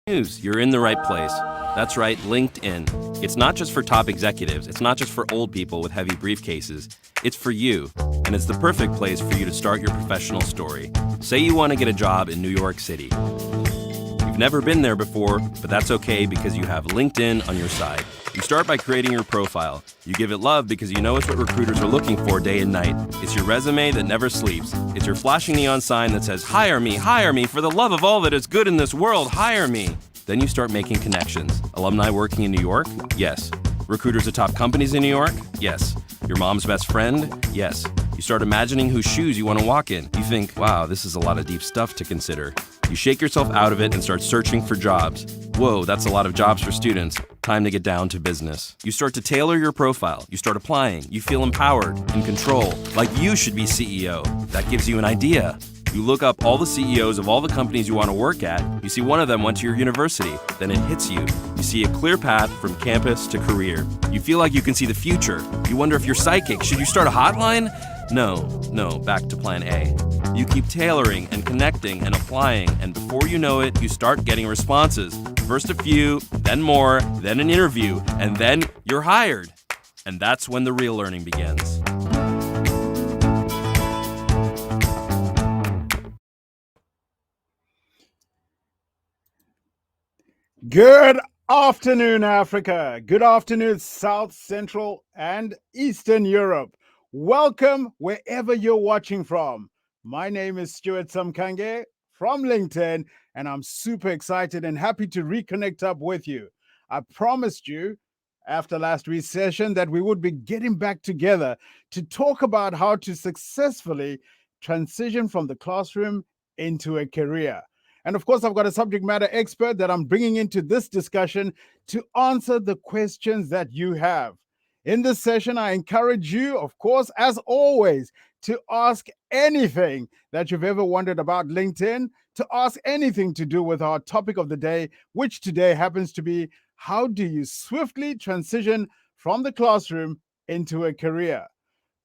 News, you're in the right place. That's right, LinkedIn. It's not just for top executives. It's not just for old people with heavy briefcases. It's for you. And it's the perfect place for you to start your professional story. Say you want to get a job in New York City. You've never been there before, but that's okay because you have LinkedIn on your side. You start by creating your profile. You give it love because you know it's what recruiters are looking for day and night. It's your resume that never sleeps. It's your flashing neon sign that says, hire me, for the love of all that is good in this world, hire me. Then you start making connections. Alumni working in New York? Yes. Recruiters at top companies in New York? Yes. Your mom's best friend? Yes. You start imagining whose shoes you want to walk in. You think, wow, this is a lot of deep stuff to consider. You shake yourself out of it and start searching for jobs. Whoa, that's a lot of jobs for students. Time to get down to business. You start to tailor your profile. You start applying. You feel empowered, in control, like you should be CEO. That gives you an idea. You look up all the CEOs of all the companies you want to work at. You see one of them went to your university. Then it hits you. You see a clear path from campus to career. You feel like you can see the future. You wonder if you're psychic. Should you start a hotline? No, back to plan A. You keep tailoring and connecting and applying, and before you know it, you start getting responses. First a few, then more, then an interview, and then you're hired. And that's when the real learning begins. Good afternoon, Africa. Good afternoon, South, Central, and Eastern Europe. Welcome wherever you're watching from. My name is Stuart Samkange from LinkedIn, and I'm super excited and happy to reconnect up with you. I promised you after last week's session that we would be getting back together to talk about how to successfully transition from the classroom into a career. And of course, I've got a subject matter expert that I'm bringing into this discussion to answer the questions that you have. In this session, I encourage you, of course, as always, to ask anything that you've ever wondered about LinkedIn, to ask anything to do with our topic of the day, which today happens to be, how do you swiftly transition from the classroom into a career?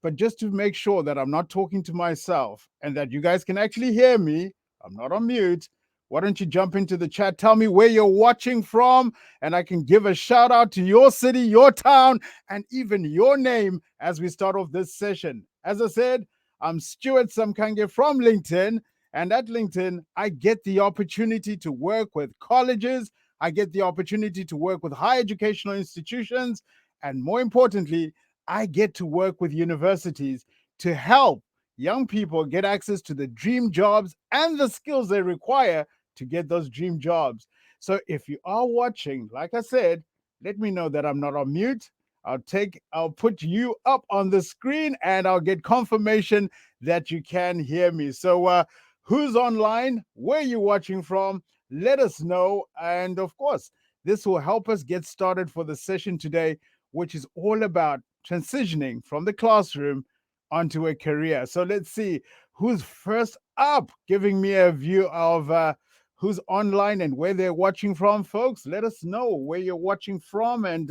But just to make sure that I'm not talking to myself and that you guys can actually hear me, I'm not on mute. Why don't you jump into the chat? Tell me where you're watching from, and I can give a shout out to your city, your town, and even your name as we start off this session. As I said, I'm Stuart Samkange from LinkedIn, and at LinkedIn, I get the opportunity to work with colleges, I get the opportunity to work with higher educational institutions, and more importantly, I get to work with universities to help young people get access to the dream jobs and the skills they require to get those dream jobs. So if you are watching, like I said, let me know that I'm not on mute. I'll put you up on the screen and I'll get confirmation that you can hear me. So who's online? Where are you watching from? Let us know. And of course, this will help us get started for the session today, which is all about transitioning from the classroom onto a career. So let's see who's first up, giving me a view of who's online and where they're watching from. Folks, let us know where you're watching from, and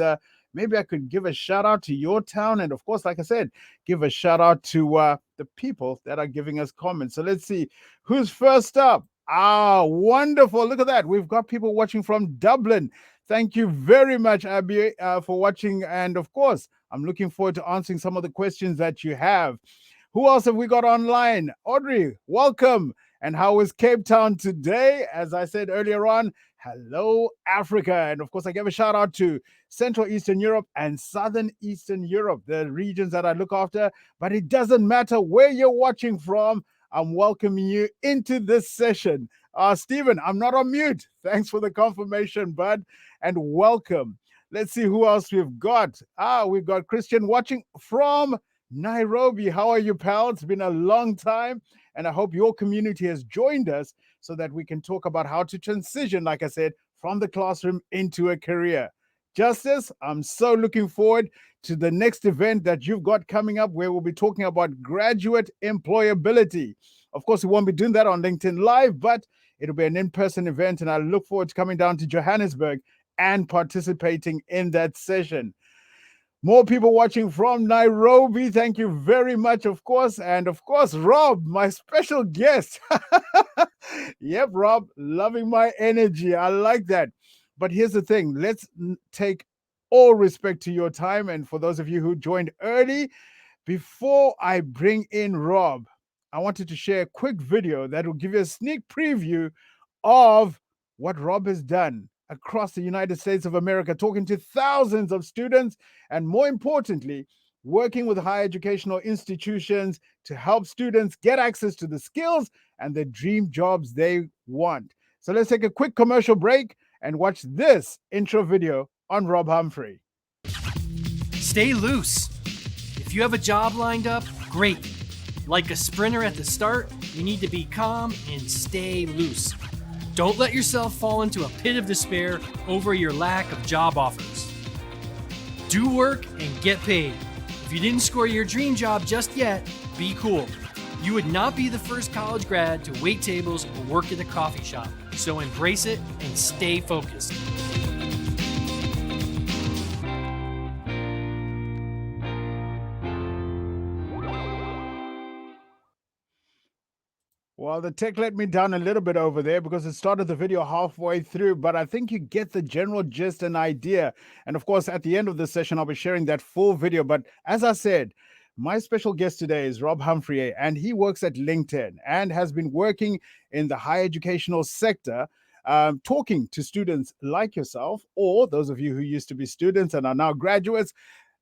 maybe I could give a shout out to your town. And of course, like I said, give a shout out to the people that are giving us comments. So let's see who's first up. Ah, wonderful. Look at that. We've got people watching from Dublin. Thank you very much, Abby, for watching. And of course, I'm looking forward to answering some of the questions that you have. Who else have we got online? Audrey, welcome. And how is Cape Town today? As I said earlier on, hello, Africa. And of course, I give a shout out to Central Eastern Europe and Southern Eastern Europe, the regions that I look after. But it doesn't matter where you're watching from. I'm welcoming you into this session. Stephen, I'm not on mute. Thanks for the confirmation, bud, and welcome. Let's see who else we've got. We've got Christian watching from Nairobi. How are you, pal? It's been a long time, and I hope your community has joined us so that we can talk about how to transition, like I said, from the classroom into a career. Justice, I'm so looking forward to the next event that you've got coming up where we'll be talking about graduate employability. Of course, we won't be doing that on LinkedIn Live, but it'll be an in-person event, and I look forward to coming down to Johannesburg and participating in that session. More people watching from Nairobi. Thank you very much, of course. And of course, Rob, my special guest. Yep, Rob, loving my energy. I like that. But here's the thing, let's take all respect to your time. And for those of you who joined early, before I bring in Rob, I wanted to share a quick video that will give you a sneak preview of what Rob has done across the United States of America, talking to thousands of students, and more importantly, working with higher educational institutions to help students get access to the skills and the dream jobs they want. So let's take a quick commercial break and watch this intro video on Rob Humphrey. Stay loose. If you have a job lined up, great. Like a sprinter at the start, you need to be calm and stay loose. Don't let yourself fall into a pit of despair over your lack of job offers. Do work and get paid. If you didn't score your dream job just yet, be cool. You would not be the first college grad to wait tables or work at a coffee shop, so embrace it and stay focused. Well, the tech let me down a little bit over there because it started the video halfway through, but I think you get the general gist and idea. And of course, at the end of the session, I'll be sharing that full video. But as I said, my special guest today is Rob Humphrey, and he works at LinkedIn and has been working in the higher educational sector, talking to students like yourself, or those of you who used to be students and are now graduates,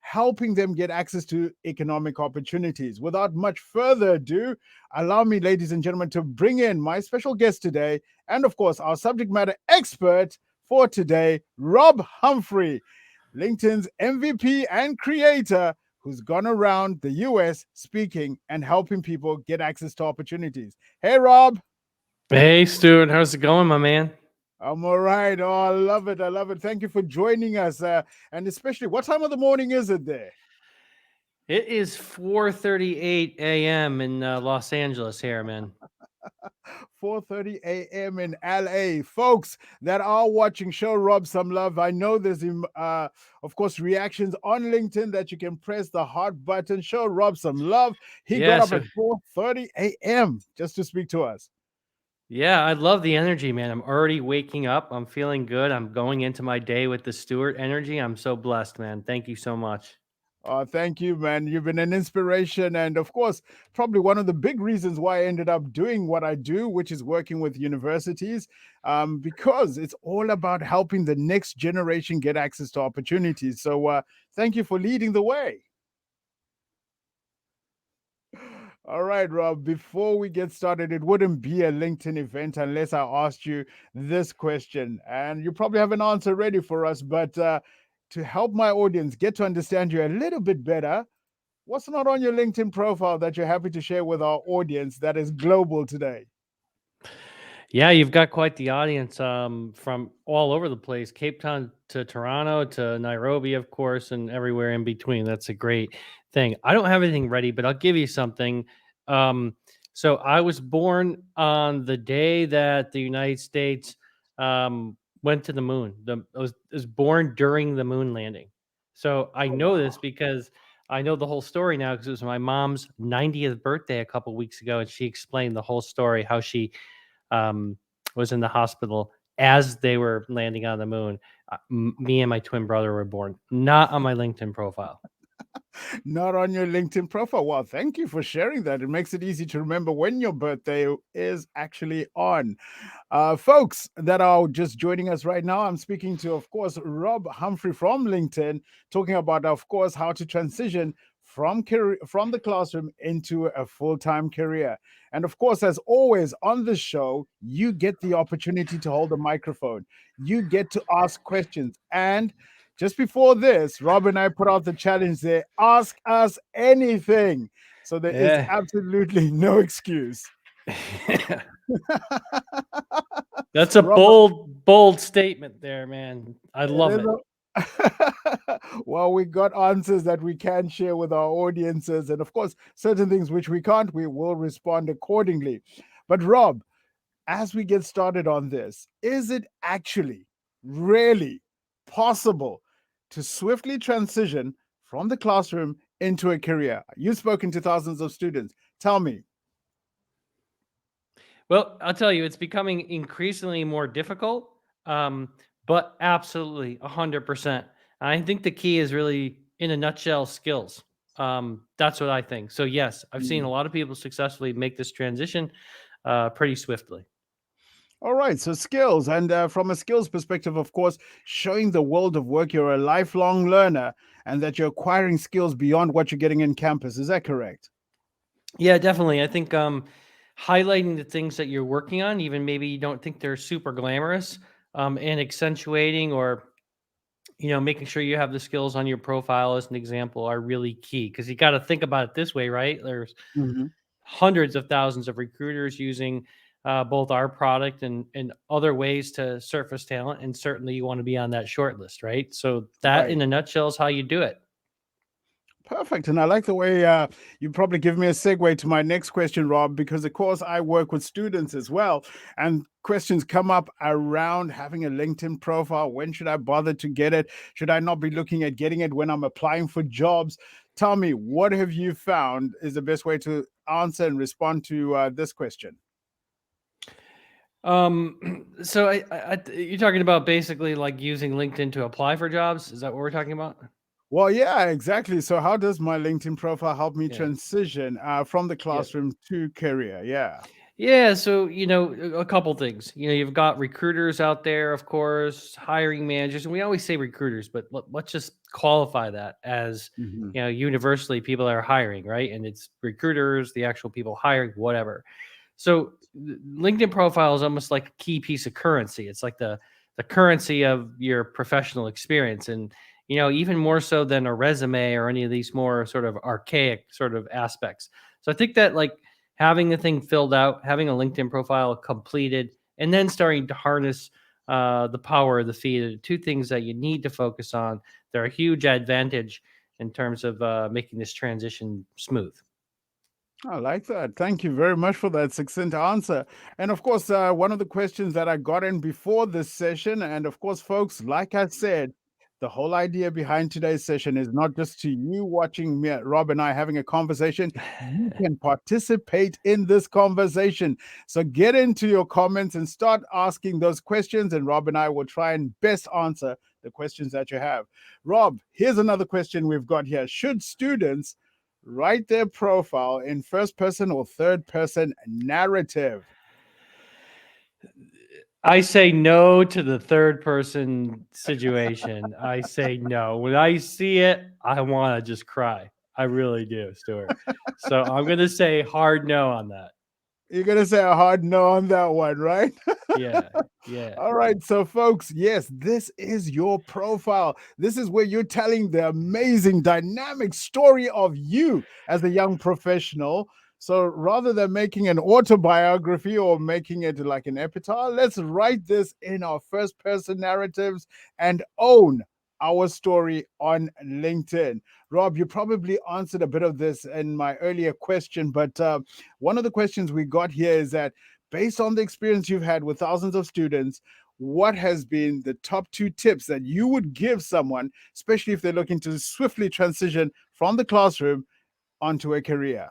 helping them get access to economic opportunities. Without much further ado, allow me, ladies and gentlemen, to bring in my special guest today, and of course, our subject matter expert for today, Rob Humphrey, LinkedIn's MVP and creator, who's gone around the US speaking and helping people get access to opportunities. Hey, Rob. Hey, Stuart. How's it going, my man? I'm all right. Oh, I love it. I love it. Thank you for joining us. And especially, what time of the morning is it there? It is 4:38 a.m. in Los Angeles here, man. 4:30 a.m. in LA. Folks that are watching, show Rob some love. I know there's, of course, reactions on LinkedIn that you can press the heart button. Show Rob some love. He got up at 4:30 a.m. just to speak to us. Yeah, I love the energy, man. I'm already waking up. I'm feeling good. I'm going into my day with the Stuart energy. I'm so blessed, man. Thank you so much. Thank you, man. You've been an inspiration. And of course, probably one of the big reasons why I ended up doing what I do, which is working with universities, because it's all about helping the next generation get access to opportunities. So thank you for leading the way. All right, Rob, before we get started, it wouldn't be a LinkedIn event unless I asked you this question. And you probably have an answer ready for us, but to help my audience get to understand you a little bit better, what's not on your LinkedIn profile that you're happy to share with our audience that is global today? Yeah, you've got quite the audience from all over the place, Cape Town to Toronto to Nairobi, of course, and everywhere in between. That's a great thing. I don't have anything ready, but I'll give you something. So I was born on the day that the United States went to the moon. I was born during the moon landing. So I Oh, know this wow. because I know the whole story now because it was my mom's 90th birthday a couple weeks ago, and she explained the whole story, how she um, was in the hospital as they were landing on the moon. Me and my twin brother were born. Not on my LinkedIn profile. Not on your LinkedIn profile. Well, thank you for sharing that. It makes it easy to remember when your birthday is actually on. Folks that are just joining us right now, I'm speaking to, of course, Rob Humphrey from LinkedIn, talking about, of course, how to transition from the classroom into a full-time career. And of course, as always on the show, you get the opportunity to hold a microphone. You get to ask questions. And just before this, Rob and I put out the challenge there, ask us anything. So there is Yeah. absolutely no excuse. That's a Rob, bold statement there, man. I love it. well, we got answers that we can share with our audiences. And of course, certain things which we can't, we will respond accordingly. But Rob, as we get started on this, is it actually really possible to swiftly transition from the classroom into a career? You've spoken to thousands of students. Tell me. Well, I'll tell you, it's becoming increasingly more difficult, but absolutely 100%. I think the key is really, in a nutshell, skills. That's what I think. So, yes, I've seen a lot of people successfully make this transition pretty swiftly. All right, so skills, and from a skills perspective, of course, showing the world of work you're a lifelong learner and that you're acquiring skills beyond what you're getting in campus. Is that correct? Yeah, definitely. I think highlighting the things that you're working on, even maybe you don't think they're super glamorous, and accentuating or making sure you have the skills on your profile as an example are really key because you got to think about it this way, right? There's Hmm. hundreds of thousands of recruiters using both our product and other ways to surface talent, and certainly you want to be on that short list, right? So that, Right. in a nutshell, is how you do it. Perfect. And I like the way you probably give me a segue to my next question, Rob, because of course I work with students as well. And questions come up around having a LinkedIn profile. When should I bother to get it? Should I not be looking at getting it when I'm applying for jobs? Tell me, what have you found is the best way to answer and respond to this question? So you're talking about basically like using LinkedIn to apply for jobs. Is that what we're talking about? Well, yeah, exactly. So, how does my LinkedIn profile help me Yeah. transition from the Yeah. classroom to career? Yeah. Yeah, so a couple things. You've got recruiters out there, of course, hiring managers, and we always say recruiters, but let's just qualify that as Hmm. universally people that are hiring, right? And it's recruiters, the actual people hiring, whatever. So LinkedIn profile is almost like a key piece of currency. It's like the currency of your professional experience, and even more so than a resume or any of these more sort of archaic sort of aspects. So I think that like having the thing filled out, having a LinkedIn profile completed, and then starting to harness the power of the feed are two things that you need to focus on. They're a huge advantage in terms of making this transition smooth. I like that. Thank you very much for that succinct answer. And of course, one of the questions that I got in before this session, and of course, folks, like I said, the whole idea behind today's session is not just to you watching me, Rob and I having a conversation. You can participate in this conversation. So get into your comments and start asking those questions, and Rob and I will try and best answer the questions that you have. Rob, here's another question we've got here. Should students write their profile in first person or third person narrative? I say no to the third person situation. I say no. When I see it, I want to just cry. I really do, Stuart. So I'm going to say hard no on that. You're going to say a hard no on that one, right? Yeah. Yeah. All right. So, folks, yes, this is your profile. This is where you're telling the amazing, dynamic story of you as a young professional. So, rather than making an autobiography or making it like an epitaph, let's write this in our first person narratives and own our story on LinkedIn. Rob, you probably answered a bit of this in my earlier question, but one of the questions we got here is that based on the experience you've had with thousands of students, what has been the top 2 tips that you would give someone, especially if they're looking to swiftly transition from the classroom onto a career?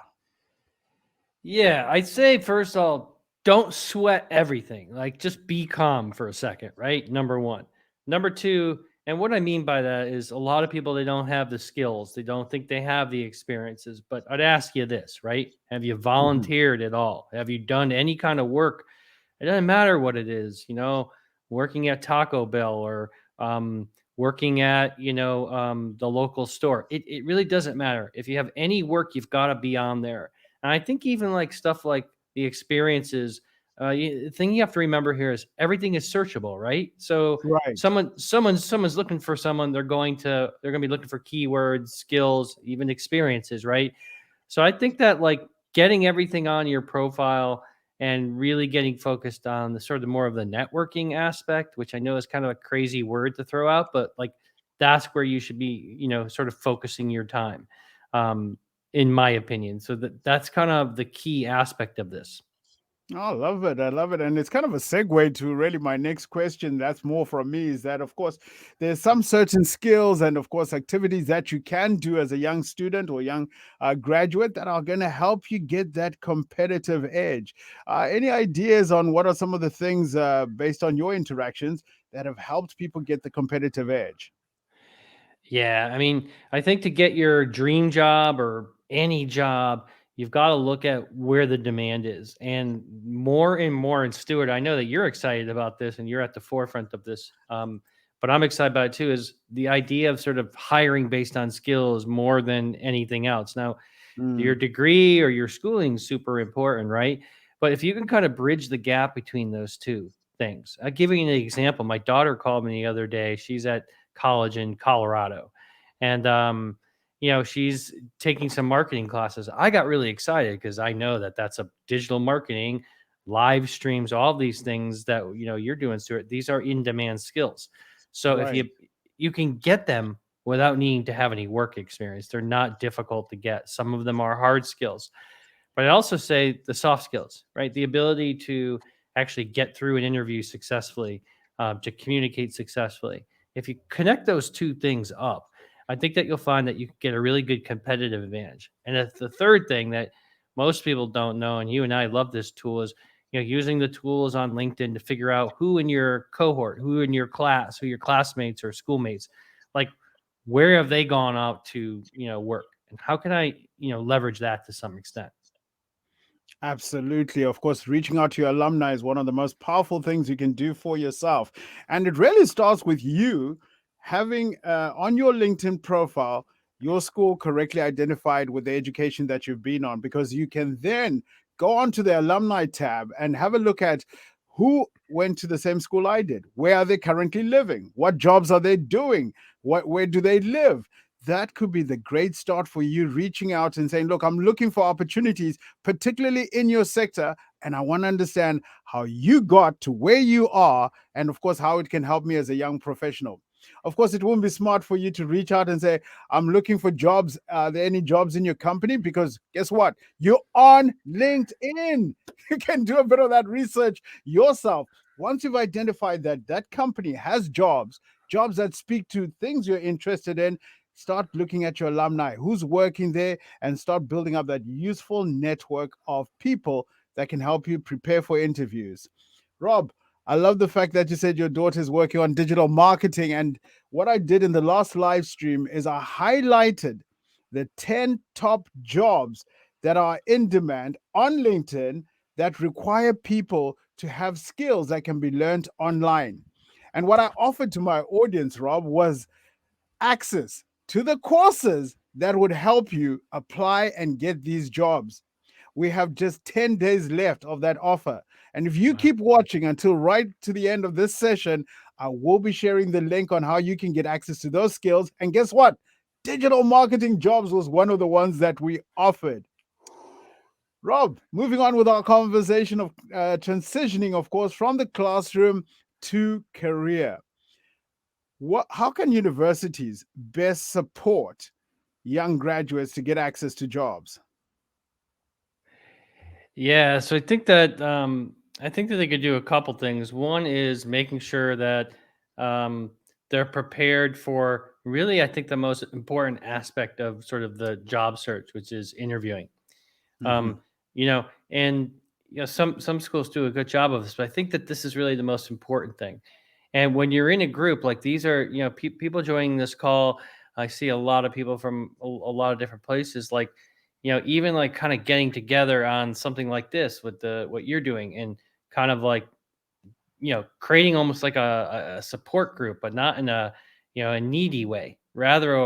Yeah, I'd say first of all, don't sweat everything. Like just be calm for a second, right? Number one. Number two, and what I mean by that is a lot of people they don't have the skills, they don't think they have the experiences. But I'd ask you this, right? Have you Mhm. volunteered at all? Have you done any kind of work? It doesn't matter what it is, working at Taco Bell or working at the local store. It really doesn't matter. If you have any work, you've got to be on there. And I think even like stuff like the experiences, the thing you have to remember here is everything is searchable, right? So Right. someone's looking for someone, they're going to be looking for keywords, skills, even experiences, right? So I think that like getting everything on your profile and really getting focused on the sort of more of the networking aspect, which I know is kind of a crazy word to throw out, but like that's where you should be, sort of focusing your time. Um, in my opinion. So that's kind of the key aspect of this. I love it. I love it. And it's kind of a segue to really my next question. That's more from me is that, of course, there's some certain skills and, of course, activities that you can do as a young student or young graduate that are going to help you get that competitive edge. Any ideas on what are some of the things based on your interactions that have helped people get the competitive edge? Yeah, I mean, I think to get your dream job or any job, you've got to look at where the demand is. And more, and Stuart, I know that you're excited about this and you're at the forefront of this. But I'm excited about it too, is the idea of sort of hiring based on skills more than anything else. Now, your Mm, degree or your schooling is super important, right? But if you can kind of bridge the gap between those two things, I'll give you an example. My daughter called me the other day. She's at college in Colorado, and she's taking some marketing classes. I got really excited because I know that that's a digital marketing, live streams, all these things that you're doing, Stuart. These are in demand skills. So if right. you can get them without needing to have any work experience. They're not difficult to get. Some of them are hard skills, but I also say the soft skills, right? The ability to actually get through an interview successfully, to communicate successfully. If you connect those two things up, I think that you'll find that you can get a really good competitive advantage. And the third thing that most people don't know, and you and I love this tool, is using the tools on LinkedIn to figure out who in your cohort, who in your class, who your classmates or schoolmates, like where have they gone out to work, and how can I leverage that to some extent. Absolutely. Of course, reaching out to your alumni is one of the most powerful things you can do for yourself. And it really starts with you having on your LinkedIn profile your school correctly identified with the education that you've been on, because you can then go onto the alumni tab and have a look at who went to the same school I did. Where are they currently living? What jobs are they doing? Where do they live? That could be the great start for you reaching out and saying, look, I'm looking for opportunities particularly in your sector. And I want to understand how you got to where you are, and of course, how it can help me as a young professional. Of course, it won't be smart for you to reach out and say, I'm looking for jobs. Are there any jobs in your company? Because guess what? You're on LinkedIn. You can do a bit of that research yourself. Once you've identified that that company has jobs that speak to things you're interested in, start looking at your alumni, who's working there, and start building up that useful network of people that can help you prepare for interviews. Rob, I love the fact that you said your daughter is working on digital marketing. And what I did in the last live stream is I highlighted the 10 top jobs that are in demand on LinkedIn that require people to have skills that can be learned online. And what I offered to my audience, Rob, was access to the courses that would help you apply and get these jobs. We have just 10 days left of that offer. And if you Wow. keep watching until right to the end of this session, I will be sharing the link on how you can get access to those skills. And guess what? Digital marketing jobs was one of the ones that we offered. Rob, moving on with our conversation of transitioning, of course, from the classroom to career. How can universities best support young graduates to get access to jobs? Yeah, so I think that they could do a couple things. One is making sure that um, they're prepared for really, I think, the most important aspect of sort of the job search, which is interviewing. Mhm. Um, and some schools do a good job of this, but I think that this is really the most important thing. And when you're in a group like these are, people joining this call, I see a lot of people from a lot of different places, like, even like kind of getting together on something like this with the what you're doing, and kind of like creating almost like a support group, but not in a needy way, rather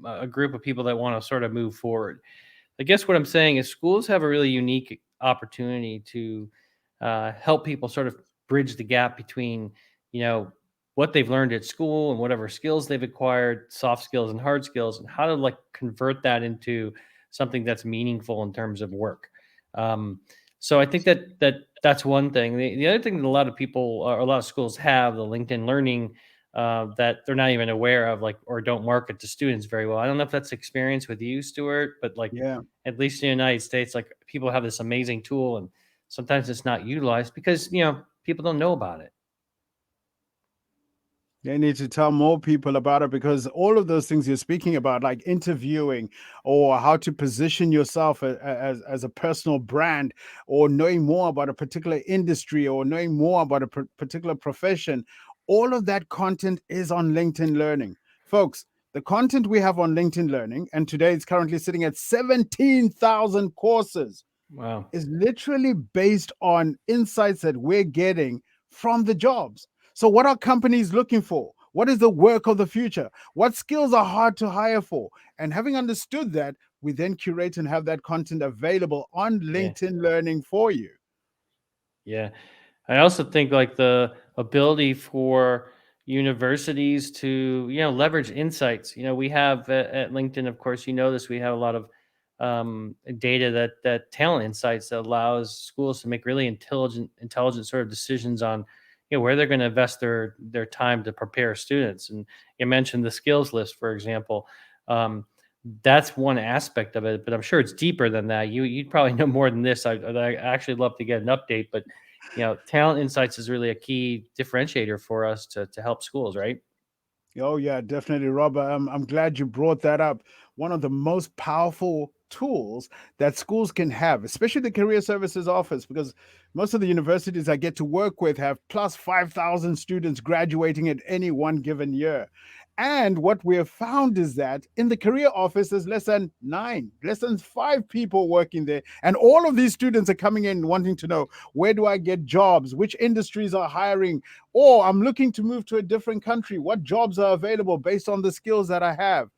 a group of people that want to sort of move forward. I guess what I'm saying is schools have a really unique opportunity to help people sort of bridge the gap between, you know, what they've learned at school and whatever skills they've acquired, soft skills and hard skills, and how to like convert that into something that's meaningful in terms of work. Um, so I think that's one thing. The other thing that a lot of people or a lot of schools have the LinkedIn Learning that they're not even aware of, like, or don't market to students very well. I don't know if that's experience with you, Stuart, but like Yeah. at least in the United States, like people have this amazing tool, and sometimes it's not utilized because people don't know about it. They need to tell more people about it, because all of those things you're speaking about, like interviewing or how to position yourself as a personal brand, or knowing more about a particular industry, or knowing more about a particular profession, all of that content is on LinkedIn Learning. Folks, the content we have on LinkedIn Learning, and today it's currently sitting at 17,000 courses, Wow. is literally based on insights that we're getting from the jobs. So, what are companies looking for? What is the work of the future? What skills are hard to hire for? And having understood that, we then curate and have that content available on Yeah. LinkedIn Learning for you. Yeah. I also think like the ability for universities to, leverage insights. We have at LinkedIn, of course, this, we have a lot of data that talent insights that allows schools to make really intelligent sort of decisions on, where they're going to invest their time to prepare students. And you mentioned the skills list, for example. That's one aspect of it, but I'm sure it's deeper than that. You'd probably know more than this. I actually love to get an update, but talent insights is really a key differentiator for us to help schools, right? Oh, yeah, definitely, Robert. I'm glad you brought that up. One of the most powerful tools that schools can have, especially the Career Services Office, because most of the universities I get to work with have plus 5,000 students graduating at any one given year. And what we have found is that in the career office, there's less than 5 people working there. And all of these students are coming in wanting to know, where do I get jobs? Which industries are hiring? Or I'm looking to move to a different country. What jobs are available based on the skills that I have?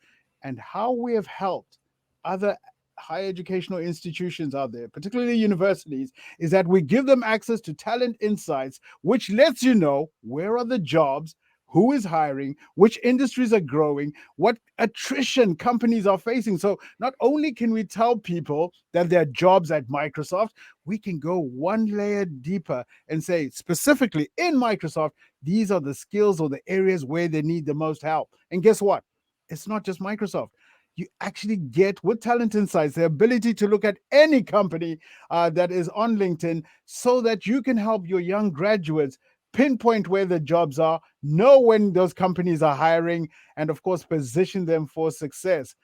And how we have helped other higher educational institutions out there, particularly universities, is that we give them access to talent insights, which lets you know where are the jobs, who is hiring, which industries are growing, what attrition companies are facing. So not only can we tell people that there are jobs at Microsoft, we can go one layer deeper and say, specifically in Microsoft, these are the skills or the areas where they need the most help. And guess what? It's not just Microsoft. You actually get, with Talent Insights, the ability to look at any company that is on LinkedIn, so that you can help your young graduates pinpoint where the jobs are, know when those companies are hiring, and of course, position them for success.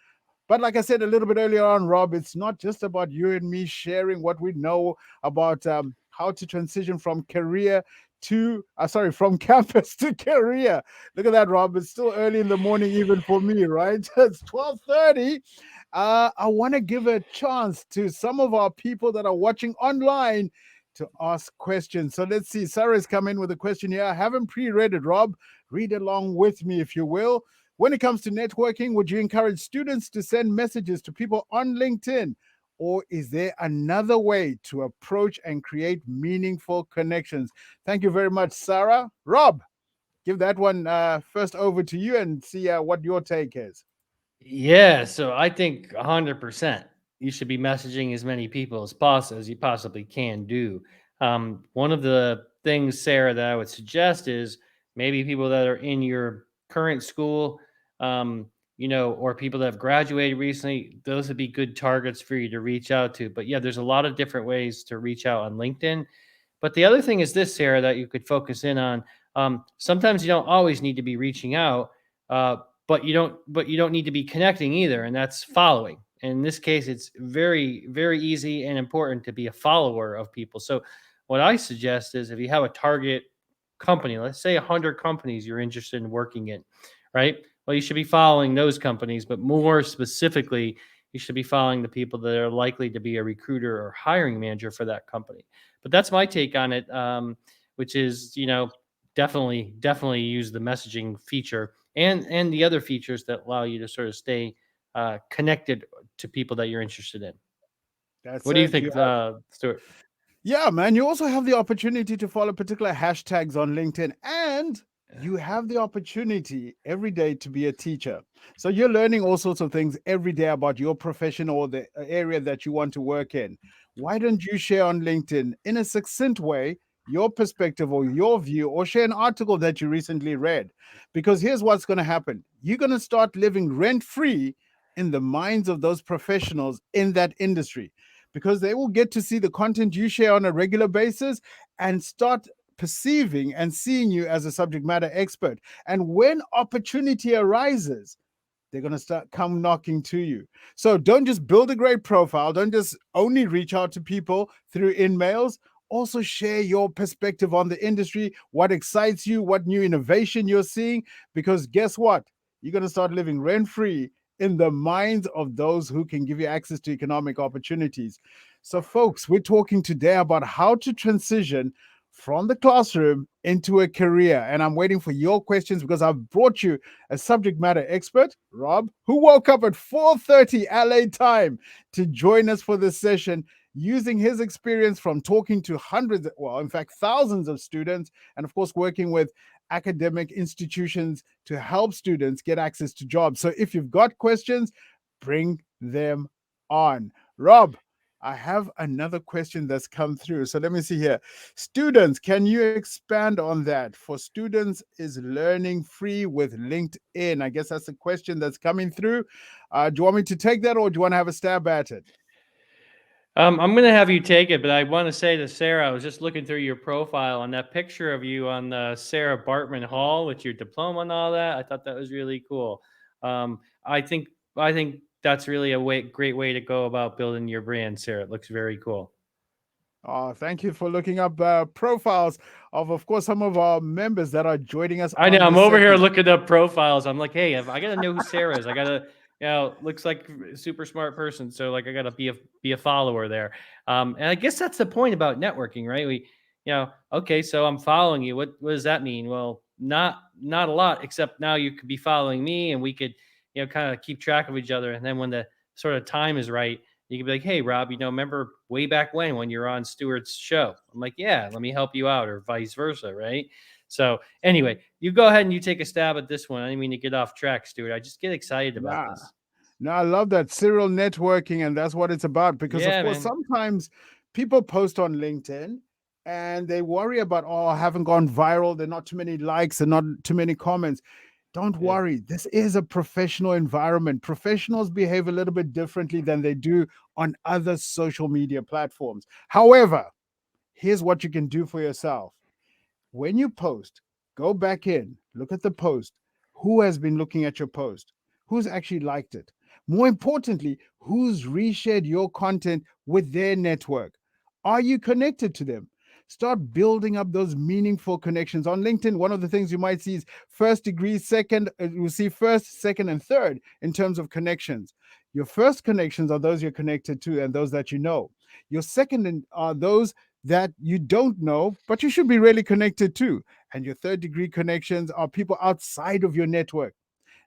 But like I said a little bit earlier on, Rob, it's not just about you and me sharing what we know about how to transition from career to, from campus to career. Look at that, Rob. It's still early in the morning, even for me, right? It's 12:30. I want to give a chance to some of our people that are watching online to ask questions. So let's see. Sarah's come in with a question here. I haven't pre-read it, Rob. Read along with me, if you will. When it comes to networking, would you encourage students to send messages to people on LinkedIn? Or is there another way to approach and create meaningful connections? Thank you very much, Sarah. Rob, give that one first over to you and see what your take is. Yeah, so I think 100% you should be messaging as many people as possible as you possibly can do. One of the things, Sarah, that I would suggest is maybe people that are in your current school, or people that have graduated recently. Those would be good targets for you to reach out to. But yeah, there's a lot of different ways to reach out on LinkedIn. But the other thing is this, Sarah, that you could focus in on. Sometimes you don't always need to be reaching out. But you don't need to be connecting either, and that's following. In this case, it's very, very easy and important to be a follower of people. So what I suggest is, if you have a target company, let's say 100 companies you're interested in working in, right? Well, you should be following those companies, but more specifically, you should be following the people that are likely to be a recruiter or hiring manager for that company. But that's my take on it, which is, definitely use the messaging feature and the other features that allow you to sort of stay connected to people that you're interested in. That's What do you it. think, Stuart? Yeah, man. You also have the opportunity to follow particular hashtags on LinkedIn, and you have the opportunity every day to be a teacher. So you're learning all sorts of things every day about your profession or the area that you want to work in. Why don't you share on LinkedIn in a succinct way your perspective or your view, or share an article that you recently read? Because here's what's going to happen: you're going to start living rent free in the minds of those professionals in that industry. because they will get to see the content you share on a regular basis and start perceiving and seeing you as a subject matter expert. And when opportunity arises, they're going to start come knocking to you. So don't just build a great profile. Don't just only reach out to people through in-mails. Also share your perspective on the industry, what excites you, what new innovation you're seeing, because guess what? You're going to start living rent-free in the minds of those who can give you access to economic opportunities. So folks, we're talking today about how to transition from the classroom into a career. And I'm waiting for your questions because I've brought you a subject matter expert, Rob, who woke up at 4:30 LA time to join us for this session, using his experience from talking to hundreds, well, in fact, thousands of students, and of course, working with academic institutions to help students get access to jobs. So if you've got questions, bring them on. Rob, I have another question that's come through. So let me see here. Students, can you expand on that? For students, is learning free with LinkedIn? I guess that's a question that's coming through. Do you want me to take that, or do you want to have a stab at it? I'm going to have you take it, but I want to say to Sarah, I was just looking through your profile on that picture of you on the Sarah Bartman Hall with your diploma and all that. I thought that was really cool. I think that's really a great way to go about building your brand, Sarah. It looks very cool. Oh, thank you for looking up profiles of course, some of our members that are joining us. I know. on I'm this over here segment. looking up profiles. I'm like, hey, I got to know who Sarah is. I got to, looks like a super smart person. So like, I got to be a follower there. And I guess that's the point about networking, right? Okay, so I'm following you. What does that mean? Well, not a lot, except now you could be following me, and we could, kind of keep track of each other. And then when the sort of time is right, you can be like, hey, Rob, remember way back when you're on Stewart's show? I'm like, yeah, let me help you out, or vice versa, right? So anyway, you go ahead and you take a stab at this one. I didn't mean to get off track, Stuart. I just get excited about this. No, I love that serial networking, and that's what it's about. Because Yeah, of course, man. sometimes people post on LinkedIn and they worry about, oh, I haven't gone viral. There are not too many likes and not too many comments. Don't Yeah. worry. This is a professional environment. Professionals behave a little bit differently than they do on other social media platforms. However, here's what you can do for yourself. When you post, go back in, look at the post. Who has been looking at your post? Who's actually liked it? More importantly, who's reshared your content with their network? Are you connected to them? Start building up those meaningful connections. On LinkedIn, one of the things you might see is first degree, second, you see first, second, and third in terms of connections. Your first connections are those you're connected to and those that you know. Your second are those that you don't know, but you should be really connected to. And your third degree connections are people outside of your network.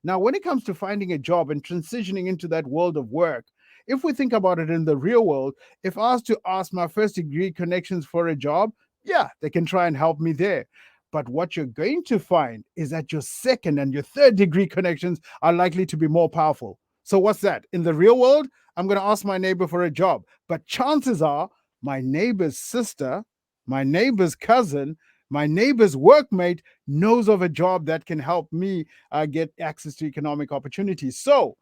Now, when it comes to finding a job and transitioning into that world of work, if we think about it in the real world, if I was to ask my first degree connections for a job, yeah, they can try and help me there. But what you're going to find is that your second and your third degree connections are likely to be more powerful. So, what's that? In the real world, I'm going to ask my neighbor for a job, but chances are my neighbor's sister, my neighbor's cousin, my neighbor's workmate knows of a job that can help me get access to economic opportunities. So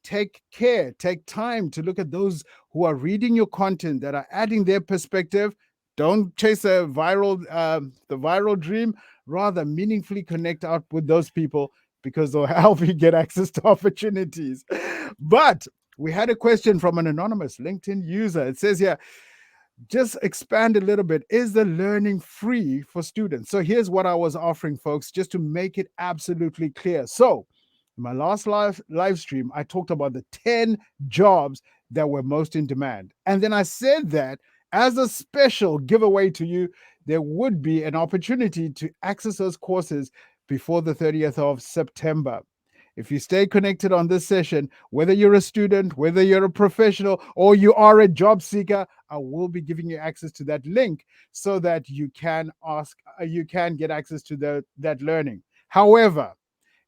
take care, take time to look at those who are reading your content, that are adding their perspective. Don't chase the viral dream. Rather, meaningfully connect out with those people, because they'll help you get access to opportunities. But we had a question from an anonymous LinkedIn user. It says here, just expand a little bit. Is the learning free for students? So here's what I was offering, folks, just to make it absolutely clear. So in my last live stream, I talked about the 10 jobs that were most in demand. And then I said that as a special giveaway to you, there would be an opportunity to access those courses before the 30th of September. If you stay connected on this session, whether you're a student, whether you're a professional, or you are a job seeker, I will be giving you access to that link so that you can get access to that learning. However,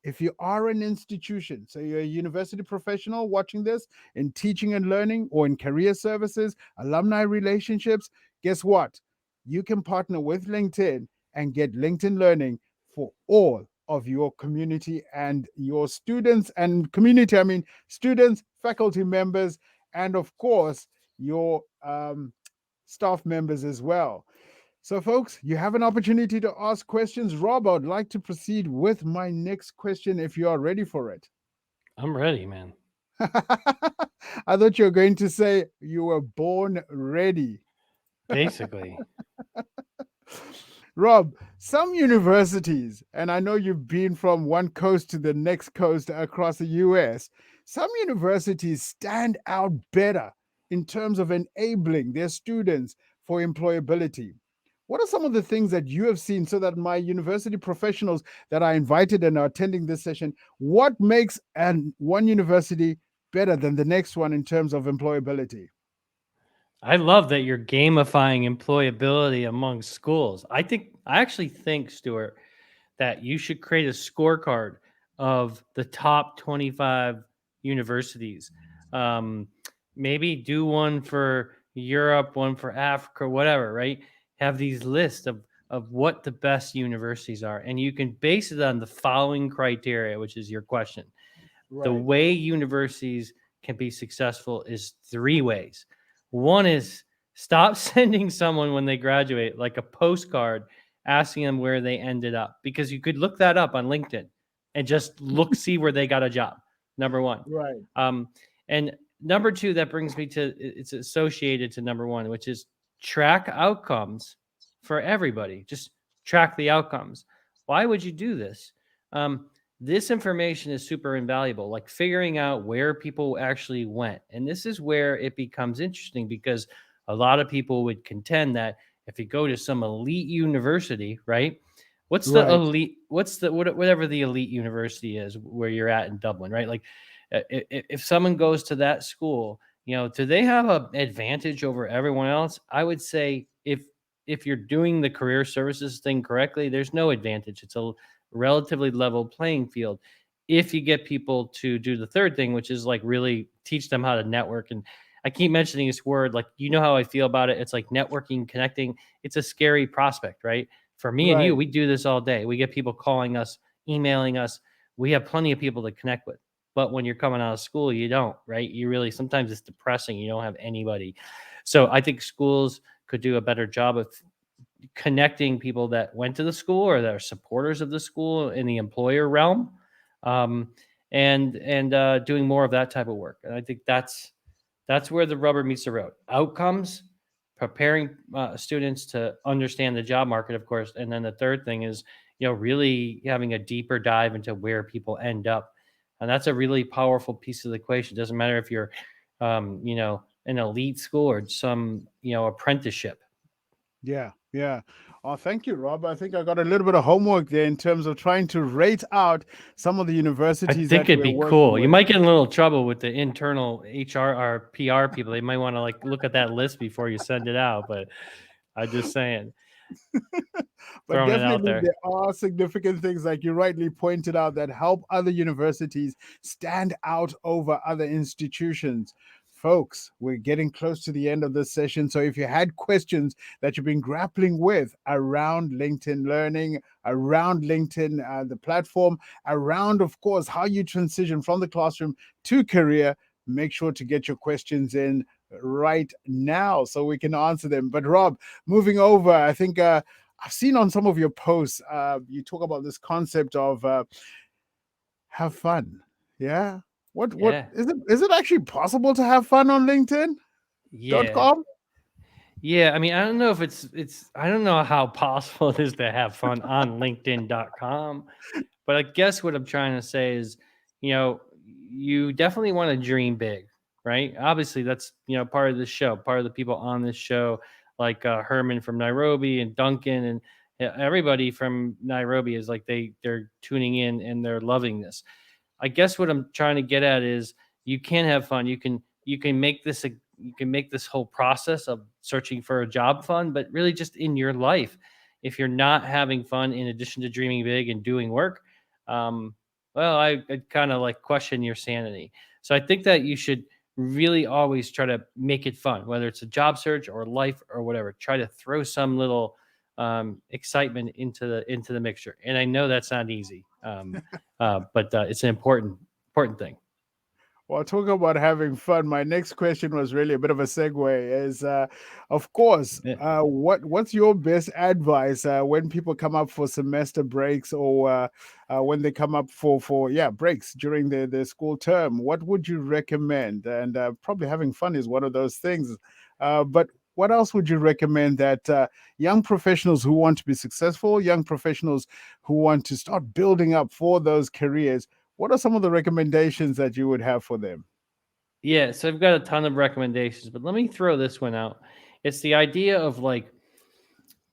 if you are an institution, so you're a university professional watching this in teaching and learning, or in career services, alumni relationships, guess what? You can partner with LinkedIn and get LinkedIn Learning for all of your community and your students and community. I mean, students, faculty members, and of course, your staff members as well. So, folks, you have an opportunity to ask questions. Rob, I'd like to proceed with my next question if you are ready for it. I'm ready, man. I thought you were going to say you were born ready. Basically. Rob, some universities, and I know you've been from one coast to the next coast across the US, some universities stand out better in terms of enabling their students for employability. What are some of the things that you have seen so that my university professionals that are invited and are attending this session, what makes one university better than the next one in terms of employability? I love that you're gamifying employability among schools. I actually think, Stuart, that you should create a scorecard of the top 25 universities. Um, Maybe do one for Europe, one for Africa, whatever, right? Have these lists of what the best universities are. And you can base it on the following criteria, which is your question. The Right. way universities can be successful is three ways. One is stop sending someone when they graduate like a postcard asking them where they ended up, because you could look that up on LinkedIn and just see where they got a job. Number one. Right. And number two, that brings me to, it's associated to number one, which is track outcomes for everybody. Just track the outcomes. Why would you do this? This information is super invaluable, like figuring out where people actually went. And this is where it becomes interesting, because a lot of people would contend that if you go to some elite university, right? What's the Right. elite? Whatever the elite university is where you're at in Dublin, right? Like if someone goes to that school, do they have an advantage over everyone else? I would say if you're doing the career services thing correctly, there's no advantage. It's a relatively level playing field. If you get people to do the third thing, which is like really teach them how to network. And I keep mentioning this word, like, how I feel about it. It's like networking, connecting. It's a scary prospect, right? For me and you, Right. we do this all day. We get people calling us, emailing us. We have plenty of people to connect with. But when you're coming out of school, you don't, right? You really, sometimes it's depressing. You don't have anybody. So I think schools could do a better job of connecting people that went to the school or that are supporters of the school in the employer realm, um, and doing more of that type of work. And I think that's where the rubber meets the road. Outcomes, preparing students to understand the job market, of course, and then the third thing is really having a deeper dive into where people end up, and that's a really powerful piece of the equation. It doesn't matter if you're an elite school or some apprenticeship. Yeah, yeah. Oh, thank you, Rob. I think I got a little bit of homework there in terms of trying to rate out some of the I universities think that it'd we're be working cool. You with. might get in a little trouble with the internal HR or PR people. They might want to like look at that list before you send it out, but I'm just saying, But throwing it out definitely, there. there are significant things, like you rightly pointed out, that help other universities stand out over other institutions. Folks, we're getting close to the end of this session. So if you had questions that you've been grappling with around LinkedIn Learning, around LinkedIn, the platform, around, of course, how you transition from the classroom to career, make sure to get your questions in right now so we can answer them. But Rob, moving over, I think I've seen on some of your posts, you talk about this concept of have fun. Yeah. What Yeah. is it? Is it actually possible to have fun on Yeah. LinkedIn.com? Yeah. I mean, I don't know if I don't know how possible it is to have fun on LinkedIn.com, but I guess what I'm trying to say is, you definitely want to dream big, right? Obviously, that's, part of the show, part of the people on this show, like Herman from Nairobi and Duncan and everybody from Nairobi is like, they're tuning in and they're loving this. I guess what I'm trying to get at is you can have fun. You can make this you can make this whole process of searching for a job fun, but really just in your life. If you're not having fun in addition to dreaming big and doing work, um, well, I kind of like question your sanity. So I think that you should really always try to make it fun, whether it's a job search or life or whatever. Try to throw some little excitement into the mixture. And I know that's not easy. But it's an important thing. Well, talking about having fun, my next question was really a bit of a segue. Of course, Yeah. what's your best advice when people come up for semester breaks or when they come up for breaks during their school term? What would you recommend? And probably having fun is one of those things. But what else would you recommend that young professionals who want to be successful, young professionals who want to start building up for those careers? What are some of the recommendations that you would have for them? Yeah, so I've got a ton of recommendations, but let me throw this one out. It's the idea of like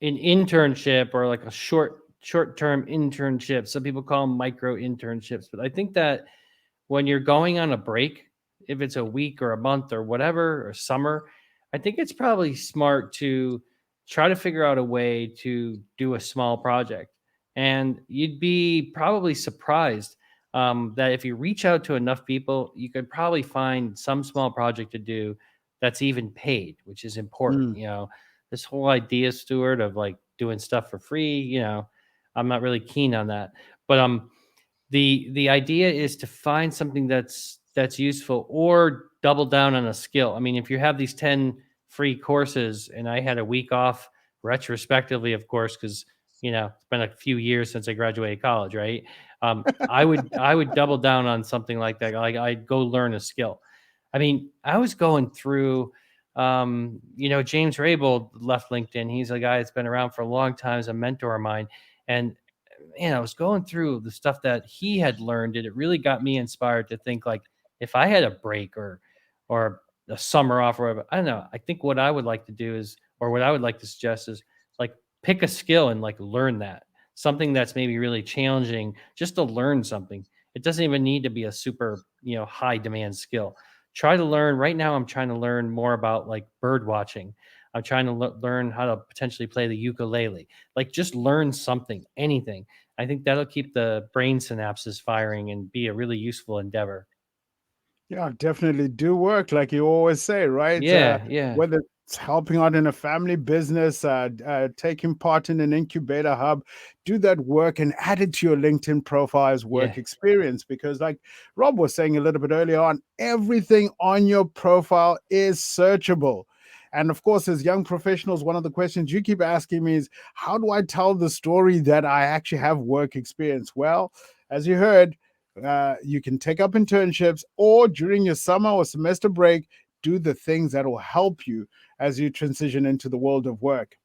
an internship or like a short-term internship. Some people call them micro internships, but I think that when you're going on a break, if it's a week or a month or whatever, or summer, I think it's probably smart to try to figure out a way to do a small project. And you'd be probably surprised that if you reach out to enough people, you could probably find some small project to do that's even paid, which is important. Mm. This whole idea, Stuart, of like doing stuff for free, I'm not really keen on that. But the idea is to find something that's useful or double down on a skill. I mean, if you have these 10 free courses and I had a week off retrospectively, of course, because it's been a few years since I graduated college, right? I would double down on something like that. Like I'd go learn a skill. I mean, I was going through James Raybould left LinkedIn. He's a guy that's been around for a long time, as a mentor of mine. And man, I was going through the stuff that he had learned, and it really got me inspired to think like, if I had a break or a summer off or whatever, I don't know. I think what I would like to do is, or what I would like to suggest is like pick a skill and like learn that something that's maybe really challenging just to learn something. It doesn't even need to be a super, high demand skill. Try to learn right now. I'm trying to learn more about like bird watching. I'm trying to learn how to potentially play the ukulele. Like just learn something, anything. I think that'll keep the brain synapses firing and be a really useful endeavor. Yeah, definitely do work, like you always say, right? Yeah, yeah, Whether it's helping out in a family business, taking part in an incubator hub, do that work and add it to your LinkedIn profile as yeah, work experience. Because, like Rob was saying a little bit earlier on, everything on your profile is searchable. And of course, as young professionals, one of the questions you keep asking me is, how do I tell the story that I actually have work experience? Well, as you heard, you can take up internships or during your summer or semester break, do the things that will help you as you transition into the world of work.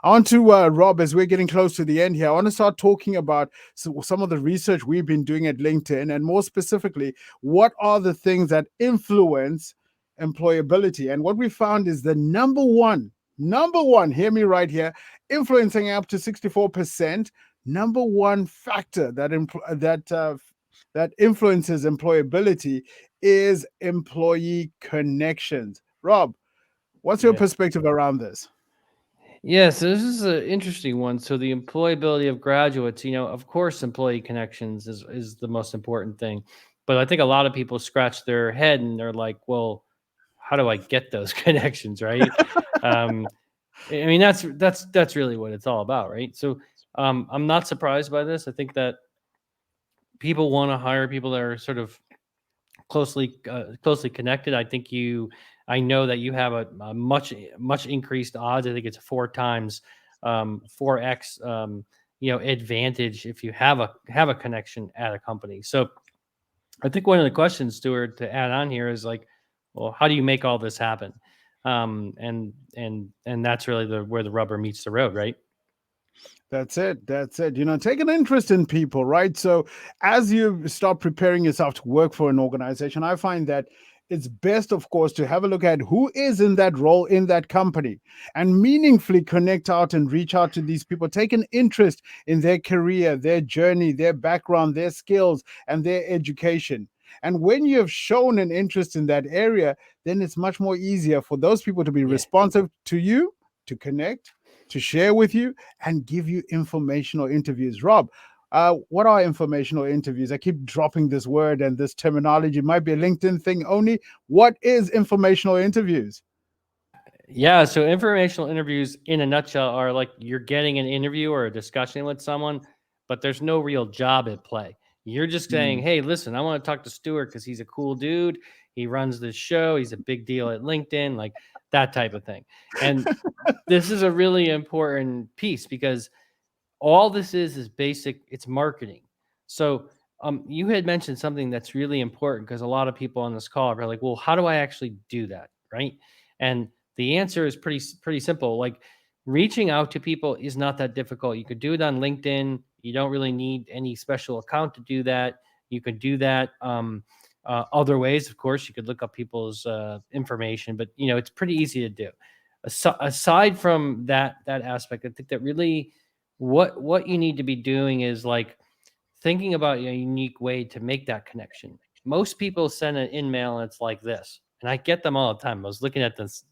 On to Rob, as we're getting close to the end here. I want to start talking about some of the research we've been doing at LinkedIn, and more specifically, what are the things that influence employability? And what we found is the number one, hear me right here, influencing up to 64%. Number one factor that influences employability is employee connections. Rob, what's your yeah. perspective around this? Yeah, so this is an interesting one. So the employability of graduates, of course, employee connections is the most important thing. But I think a lot of people scratch their head and they're like, well, how do I get those connections, right? Um, I mean, that's really what it's all about, right? So I'm not surprised by this. I think that people want to hire people that are sort of closely connected. I know that you have a much increased odds. I think it's 4 times, 4x, advantage if you have a connection at a company. So I think one of the questions, Stuart, to add on here is like, well, how do you make all this happen? And that's really where the rubber meets the road, right? That's it. That's it. Take an interest in people, right? So, as you start preparing yourself to work for an organization, I find that it's best, of course, to have a look at who is in that role in that company and meaningfully connect out and reach out to these people. Take an interest in their career, their journey, their background, their skills, and their education. And when you have shown an interest in that area, then it's much more easier for those people to be Yeah. responsive to you, to connect, to share with you and give you informational interviews. Rob, what are informational interviews? I keep dropping this word and this terminology. It might be a LinkedIn thing only. What is informational interviews? Yeah, so informational interviews in a nutshell are like you're getting an interview or a discussion with someone, but there's no real job at play. You're just saying, Mm, "Hey, listen, I want to talk to Stuart because he's a cool dude. He runs this show. He's a big deal at LinkedIn, like that type of thing. And this is a really important piece because all this is basic. It's marketing. So you had mentioned something that's really important because a lot of people on this call are like, well, how do I actually do that? Right. And the answer is pretty simple. Like reaching out to people is not that difficult. You could do it on LinkedIn. You don't really need any special account to do that. You could do that other ways. Of course, you could look up people's information, but it's pretty easy to do. Aside from that aspect, I think that really what you need to be doing is like thinking about a unique way to make that connection. Most people send an email and it's like this, and I get them all the time. I was looking at this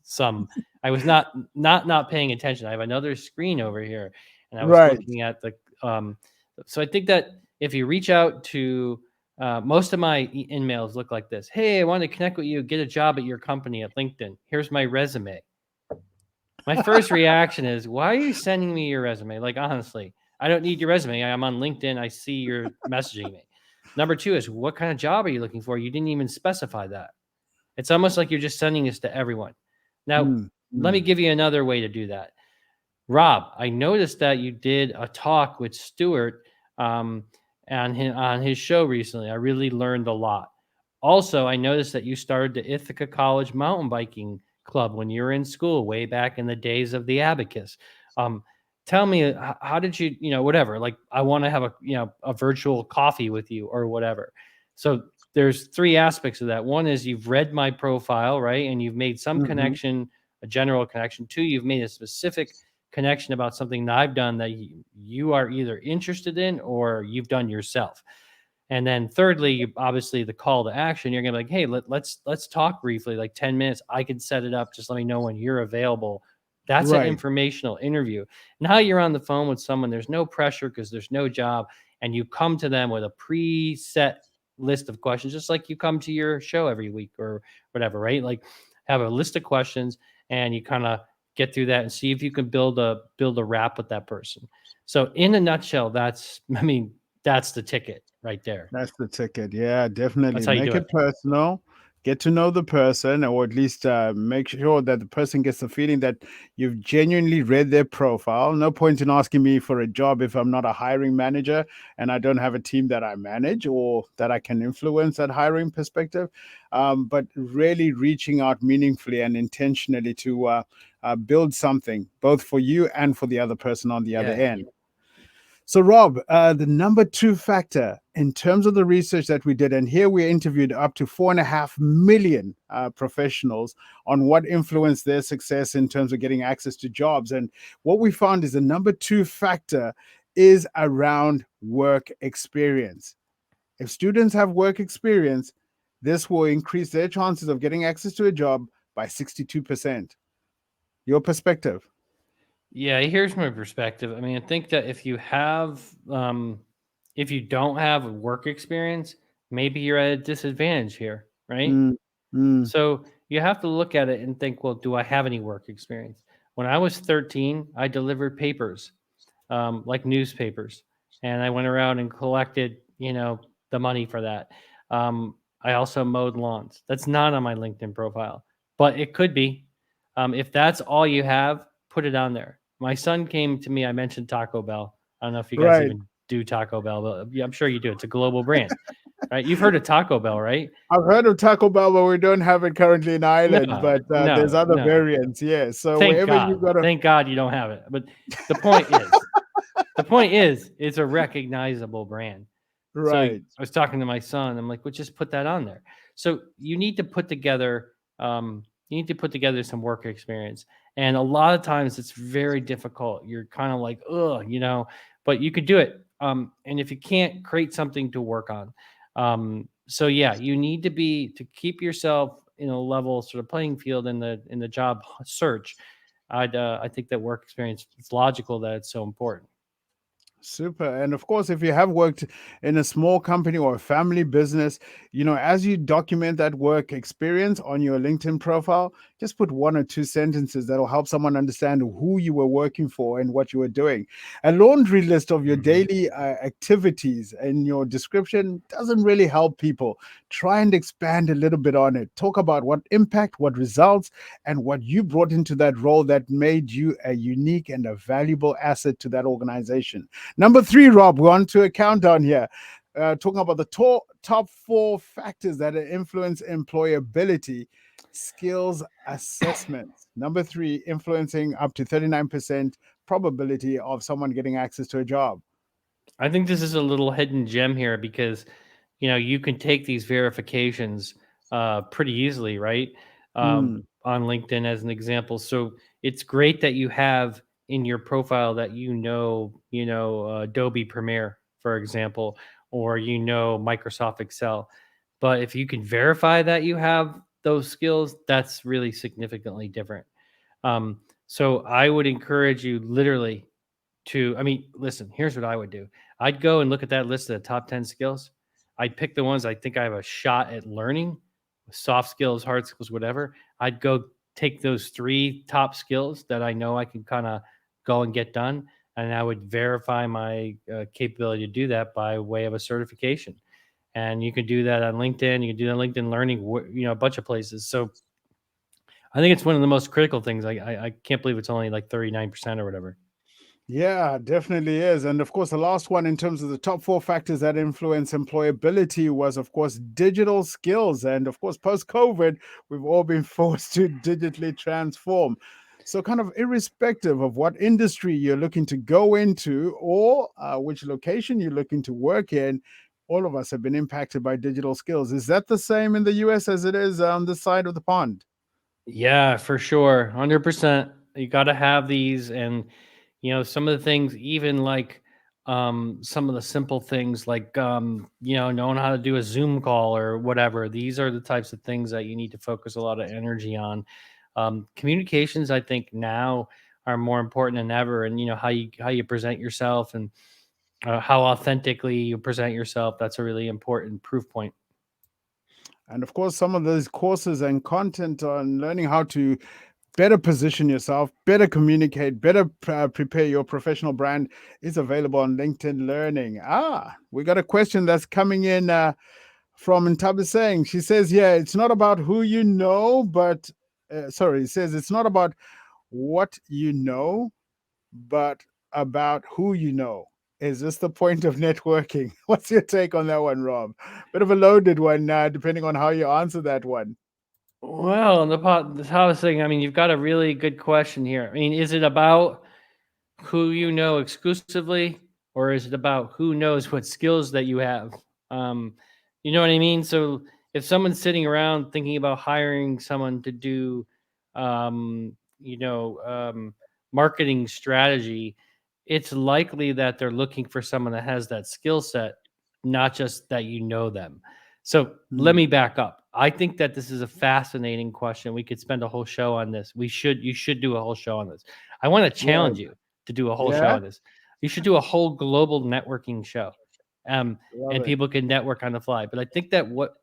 I was not paying attention. I have another screen over here, and I was Right. looking at the so I think that if you reach out to most of my emails look like this. Hey, I want to connect with you, get a job at your company at LinkedIn. Here's my resume. My first reaction is, why are you sending me your resume? Like, honestly, I don't need your resume. I'm on LinkedIn. I see you're messaging me. Number two is, what kind of job are you looking for? You didn't even specify that. It's almost like you're just sending this to everyone. Now, let me give you another way to do that. Rob, I noticed that you did a talk with Stuart on his show recently. I really learned a lot. Also, I noticed that you started the Ithaca College mountain biking club when you were in school, way back in the days of the abacus. Tell me, how did you, whatever, like I want to have a virtual coffee with you or whatever. So there's three aspects of that. One is you've read my profile, right? And you've made some connection, a general connection. Two, you've made a specific connection about something that I've done that you are either interested in or you've done yourself. And then thirdly, obviously the call to action, you're going to be like, hey, let's talk briefly, like 10 minutes. I can set it up. Just let me know when you're available. That's an informational interview. Now you're on the phone with someone. There's no pressure because there's no job. And you come to them with a preset list of questions, just like you come to your show every week or whatever, right? Like have a list of questions and you kind of get through that and see if you can build a rap with that person. So in a nutshell, that's the ticket right there. That's the ticket. Yeah, definitely. That's how you Make do it personal. Get to know the person, or at least make sure that the person gets the feeling that you've genuinely read their profile. No point in asking me for a job if I'm not a hiring manager and I don't have a team that I manage or that I can influence that hiring perspective. But really reaching out meaningfully and intentionally to build something, both for you and for the other person on the other end. So, Rob, the number two factor in terms of the research that we did, and here we interviewed up to 4.5 million professionals on what influenced their success in terms of getting access to jobs. And what we found is the number two factor is around work experience. If students have work experience, this will increase their chances of getting access to a job by 62%. Your perspective? Yeah, here's my perspective. I think that if you don't have work experience, maybe you're at a disadvantage here, right? So you have to look at it and think, well, do I have any work experience? When I was 13, I delivered papers, like newspapers, and I went around and collected, the money for that. I also mowed lawns. That's not on my LinkedIn profile, but it could be. If that's all you have, put it on there. My son came to me. I mentioned Taco Bell. I don't know if you guys even do Taco Bell, but yeah, I'm sure you do. It's a global brand, right? You've heard of Taco Bell, right? I've heard of Taco Bell, but we don't have it currently in Ireland. But there's other variants, yeah. So thank God you don't have it. But the point is, it's a recognizable brand. Right. So I was talking to my son. I'm like, well, just put that on there. So you need to put together. You need to put together some work experience. And a lot of times it's very difficult. You're kind of like, but you could do it. And if you can't, create something to work on. So yeah, you need to keep yourself in a level sort of playing field in the job search. I think that work experience, it's logical that it's so important. Super. And of course, if you have worked in a small company or a family business, as you document that work experience on your LinkedIn profile, just put one or two sentences that'll help someone understand who you were working for and what you were doing. A laundry list of your Mhm. daily activities in your description doesn't really help people. Try and expand a little bit on it. Talk about what impact, what results, and what you brought into that role that made you a unique and a valuable asset to that organization. Number three, Rob, we're on to a countdown here. Talking about the top four factors that influence employability, skills assessments. Number three, influencing up to 39% probability of someone getting access to a job. I think this is a little hidden gem here because you can take these verifications pretty easily, right? Mm, On LinkedIn as an example. So it's great that you have in your profile that Adobe Premiere, for example, or Microsoft Excel. But if you can verify that you have those skills, that's really significantly different. So I would encourage you literally I mean, listen, here's what I would do. I'd go and look at that list of the top 10 skills. I'd pick the ones I think I have a shot at learning, soft skills, hard skills, whatever. I'd go take those three top skills that I know I can kind of go and get done. And I would verify my capability to do that by way of a certification. And you can do that on LinkedIn. You can do that on LinkedIn Learning, a bunch of places. So I think it's one of the most critical things. I can't believe it's only like 39% or whatever. yeah, definitely is. And of course, the last one in terms of the top four factors that influence employability was, of course, digital skills. And of course, post COVID, we've all been forced to digitally transform. So, kind of irrespective of what industry you're looking to go into or which location you're looking to work in, all of us have been impacted by digital skills. Is that the same in the US as it is on this side of the pond? Yeah, for sure. 100%. You got to have these. And, some of the things, even like some of the simple things like, knowing how to do a Zoom call or whatever. These are the types of things that you need to focus a lot of energy on. Communications, I think, now are more important than ever. And, how you present yourself and how authentically you present yourself. That's a really important proof point. And of course, some of those courses and content on learning how to better position yourself, better communicate, better prepare your professional brand is available on LinkedIn Learning. We got a question that's coming in from Ntabiseng. She says, yeah, it's not about who you know, but sorry, it says it's not about what you know, but about who you know. Is this the point of networking? What's your take on that one, Rob? Bit of a loaded one, depending on how you answer that one. Well, the hottest thing, I mean, you've got a really good question here. I mean, is it about who you know exclusively, or is it about who knows what skills that you have? Um, you know what I mean? So if someone's sitting around thinking about hiring someone to do, um, you know, um, marketing strategy, it's likely that they're looking for someone that has that skill set, not just that you know them. So let Hmm. me back up. I think that this is a fascinating question. We could spend a whole show on this. You should do a whole show on this. I want to Right. challenge you to do a whole show Yeah. on this. You should do a whole global networking show, Love and it. people can network on the fly. But I think that what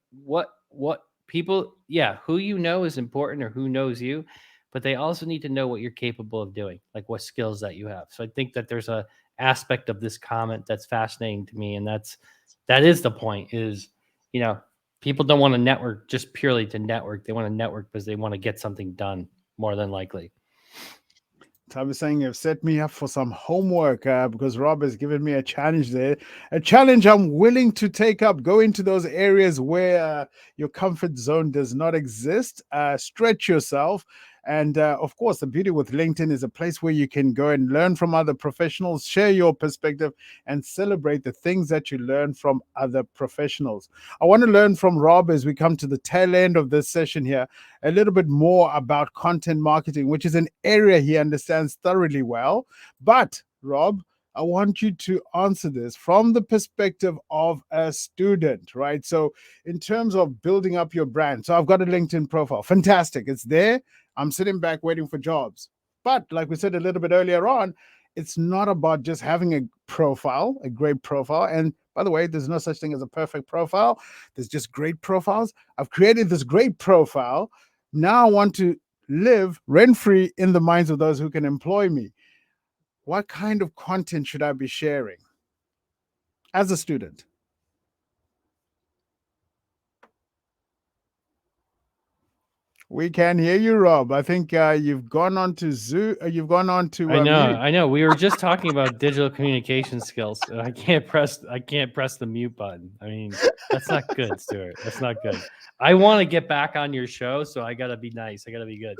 people, yeah, who you know is important, or who knows you, but they also need to know what you're capable of doing, like what skills that you have. So I think that there's a aspect of this comment that's fascinating to me, and that is the point. Is you know people don't want to network just purely to network. They want to network because they want to get something done more than likely. So I was saying you've set me up for some homework because Rob has given me a challenge there. A challenge I'm willing to take up. Go into those areas where your comfort zone does not exist. Stretch yourself. And of course, the beauty with LinkedIn is a place where you can go and learn from other professionals, share your perspective, and celebrate the things that you learn from other professionals. I want to learn from Rob as we come to the tail end of this session here a little bit more about content marketing, which is an area he understands thoroughly well. But, Rob, I want you to answer this from the perspective of a student, right? So, in terms of building up your brand, so I've got a LinkedIn profile. Fantastic. It's there. I'm sitting back waiting for jobs. But, like we said a little bit earlier on, it's not about just having a profile, a great profile. And by the way, there's no such thing as a perfect profile. There's just great profiles. I've created this great profile. Now I want to live rent-free in the minds of those who can employ me. What kind of content should I be sharing as a student? We can hear you, Rob. I think you've gone on to Zoom. You've gone on to I know, mute. I know. We were just talking about digital communication skills. And I can't press the mute button. I mean, that's not good, Stuart. That's not good. I want to get back on your show, so I gotta be nice. I gotta be good.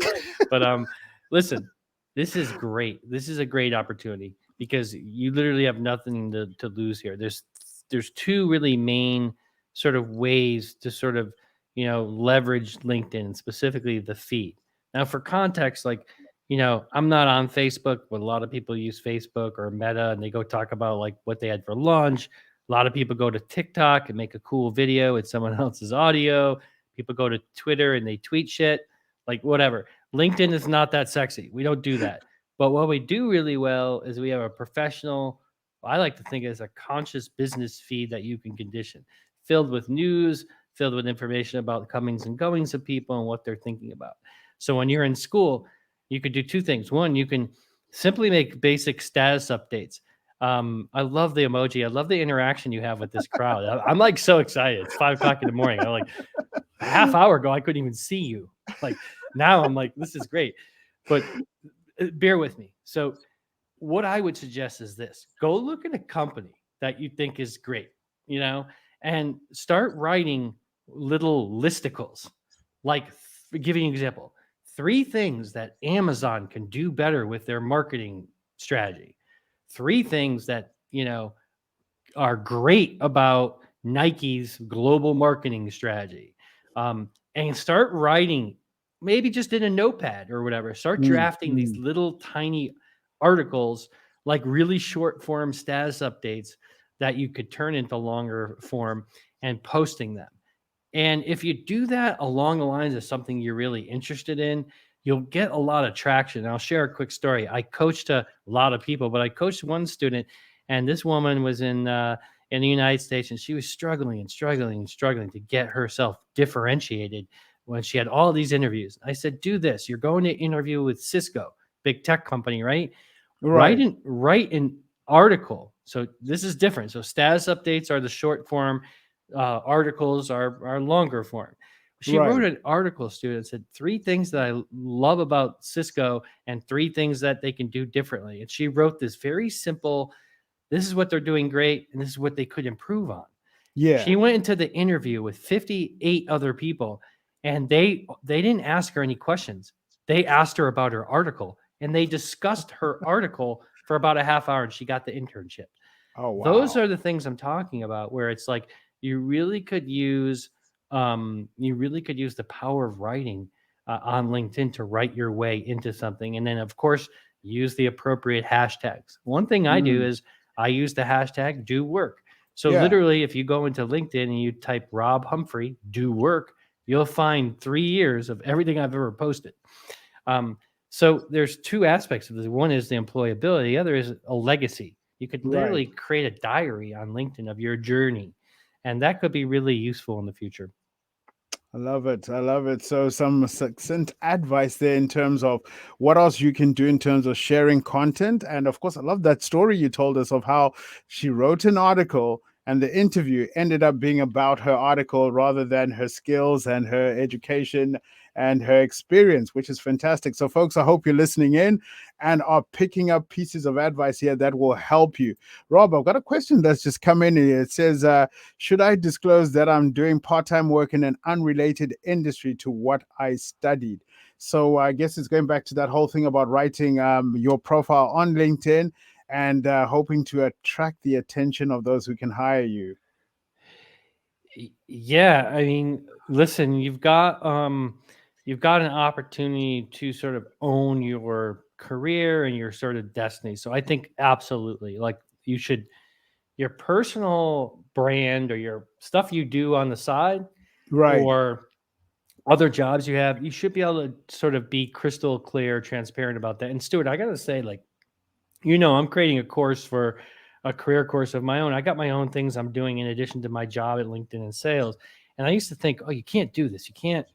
But listen, this is great. This is a great opportunity because you literally have nothing to lose here. There's two really main sort of ways to sort of leverage LinkedIn, specifically the feed. Now, for context, like, I'm not on Facebook, but a lot of people use Facebook or Meta and they go talk about like what they had for lunch. A lot of people go to TikTok and make a cool video with someone else's audio. People go to Twitter and they tweet shit, like whatever. LinkedIn is not that sexy. We don't do that. But what we do really well is we have a professional, I like to think as a conscious business feed that you can condition, filled with news, filled with information about the comings and goings of people and what they're thinking about. So when you're in school, you could do two things. One, you can simply make basic status updates. I love the emoji. I love the interaction you have with this crowd. I'm like so excited. It's 5 o'clock in the morning. I'm like, a half hour ago, I couldn't even see you. Like now I'm like, this is great. But bear with me. So what I would suggest is this: go look at a company that you think is great, and start writing little listicles. Like, giving you an example, 3 things that Amazon can do better with their marketing strategy. 3 things that, are great about Nike's global marketing strategy. And start writing, maybe just in a notepad or whatever. Start drafting these little tiny articles, like really short form status updates that you could turn into longer form and posting them. And if you do that along the lines of something you're really interested in, you'll get a lot of traction. And I'll share a quick story. I coached a lot of people, but I coached one student, and this woman was in the United States, and she was struggling to get herself differentiated when she had all these interviews. I said, do this. You're going to interview with Cisco, big tech company, right? Write an article. So this is different. So status updates are the short form. Articles are longer form. She wrote an article, student, said 3 things that I love about Cisco and 3 things that they can do differently. And she wrote this very simple, this is what they're doing great, and this is what they could improve on. Yeah. She went into the interview with 58 other people, and they didn't ask her any questions. They asked her about her article, and they discussed her article for about a half hour, and she got the internship. Oh, wow. Those are the things I'm talking about, where it's like you really could use the power of writing on LinkedIn to write your way into something. And then, of course, use the appropriate hashtags. One thing I do is I use the hashtag do work. So literally, if you go into LinkedIn and you type Rob Humphrey, do work, you'll find 3 years of everything I've ever posted. So there's 2 aspects of this. One is the employability. The other is a legacy. You could literally create a diary on LinkedIn of your journey. And that could be really useful in the future. I love it. I love it. So some succinct advice there in terms of what else you can do in terms of sharing content. And of course, I love that story you told us of how she wrote an article and the interview ended up being about her article rather than her skills and her education and her experience, which is fantastic. So folks, I hope you're listening in and are picking up pieces of advice here that will help you. Rob, I've got a question that's just come in here. It says, should I disclose that I'm doing part-time work in an unrelated industry to what I studied? So I guess it's going back to that whole thing about writing your profile on LinkedIn and hoping to attract the attention of those who can hire you. Yeah, I mean, listen, you've got an opportunity to sort of own your career and your sort of destiny. So I think absolutely, like, your personal brand or your stuff you do on the side, or other jobs you have, you should be able to sort of be crystal clear, transparent about that. And Stuart, I got to say, like, I'm creating a course for a career course of my own. I got my own things I'm doing in addition to my job at LinkedIn and sales. And I used to think, oh, you can't do this. You can't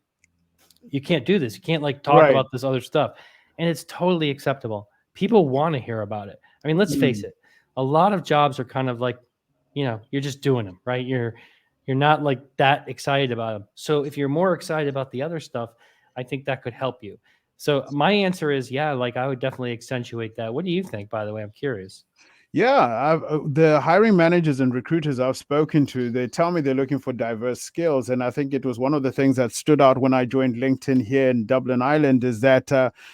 do this. You can't like talk Right. about this other stuff. And it's totally acceptable. People want to hear about it. I mean, let's face Mm. it. A lot of jobs are kind of like, you're just doing them, right? You're not like that excited about them. So if you're more excited about the other stuff, I think that could help you. So my answer is, yeah, like I would definitely accentuate that. What do you think, by the way? I'm curious. Yeah, the hiring managers and recruiters I've spoken to, they tell me they're looking for diverse skills. And I think it was one of the things that stood out when I joined LinkedIn here in Dublin, Ireland, is that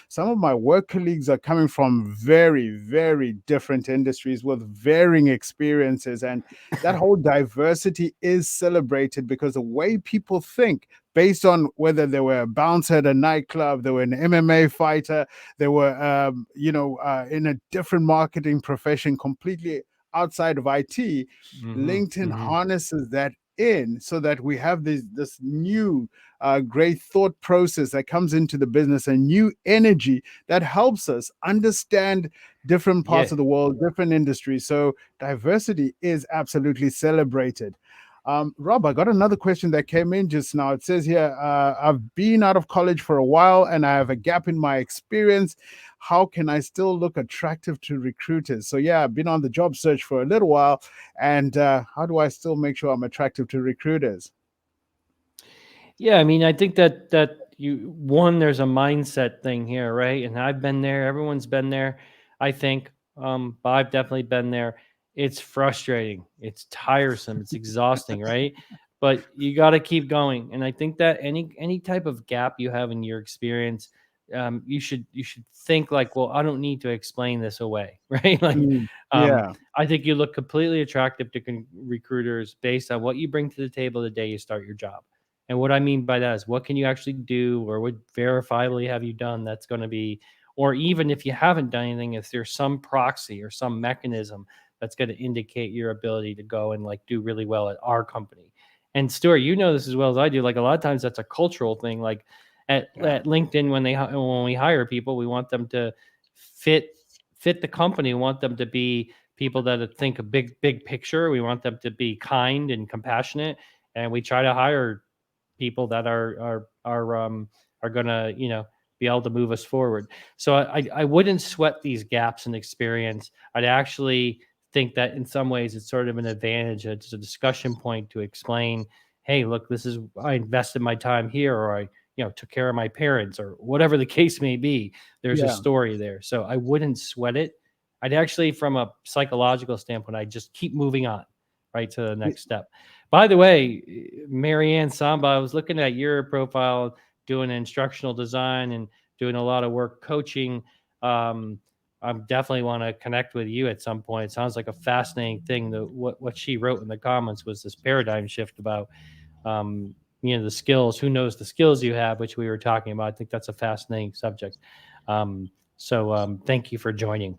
some of my work colleagues are coming from very, very different industries with varying experiences. And that whole diversity is celebrated because the way people think, based on whether they were a bouncer at a nightclub, they were an MMA fighter, they were, in a different marketing profession completely outside of IT. LinkedIn harnesses that in so that we have this new great thought process that comes into the business, a new energy that helps us understand different parts Yeah. of the world, different industries. So diversity is absolutely celebrated. Rob, I got another question that came in just now. It says here, I've been out of college for a while and I have a gap in my experience. How can I still look attractive to recruiters? So, yeah, I've been on the job search for a little while. And how do I still make sure I'm attractive to recruiters? Yeah, I mean, I think that there's a mindset thing here, right? And I've been there. Everyone's been there. I think, but I've definitely been there. It's frustrating. It's tiresome. It's exhausting, right? But you got to keep going. And I think that any type of gap you have in your experience, you should think like, well, I don't need to explain this away, right? Like, Mm, um, yeah. I think you look completely attractive to recruiters based on what you bring to the table the day you start your job. And what I mean by that is what can you actually do or what verifiably have you done that's going to be, or even if you haven't done anything, if there's some proxy or some mechanism that's going to indicate your ability to go and like do really well at our company. And Stuart, you know this as well as I do. Like a lot of times that's a cultural thing. Like Yeah. at LinkedIn, when we hire people, we want them to fit fit the company. We want them to be people that think a big picture. We want them to be kind and compassionate, and we try to hire people that are gonna be able to move us forward. So I wouldn't sweat these gaps in experience. I'd actually think that in some ways it's sort of an advantage. It's a discussion point to explain, hey, look, this is I invested my time here, or I took care of my parents, or whatever the case may be. There's a Yeah. story there, so I wouldn't sweat it. I'd actually, from a psychological standpoint, I just keep moving on, right to the next step. By the way, Marianne Samba, I was looking at your profile, doing instructional design and doing a lot of work coaching. Um, I definitely want to connect with you at some point. It sounds like a fascinating thing. What she wrote in the comments was this paradigm shift about the skills. Who knows the skills you have, which we were talking about. I think that's a fascinating subject. So thank you for joining.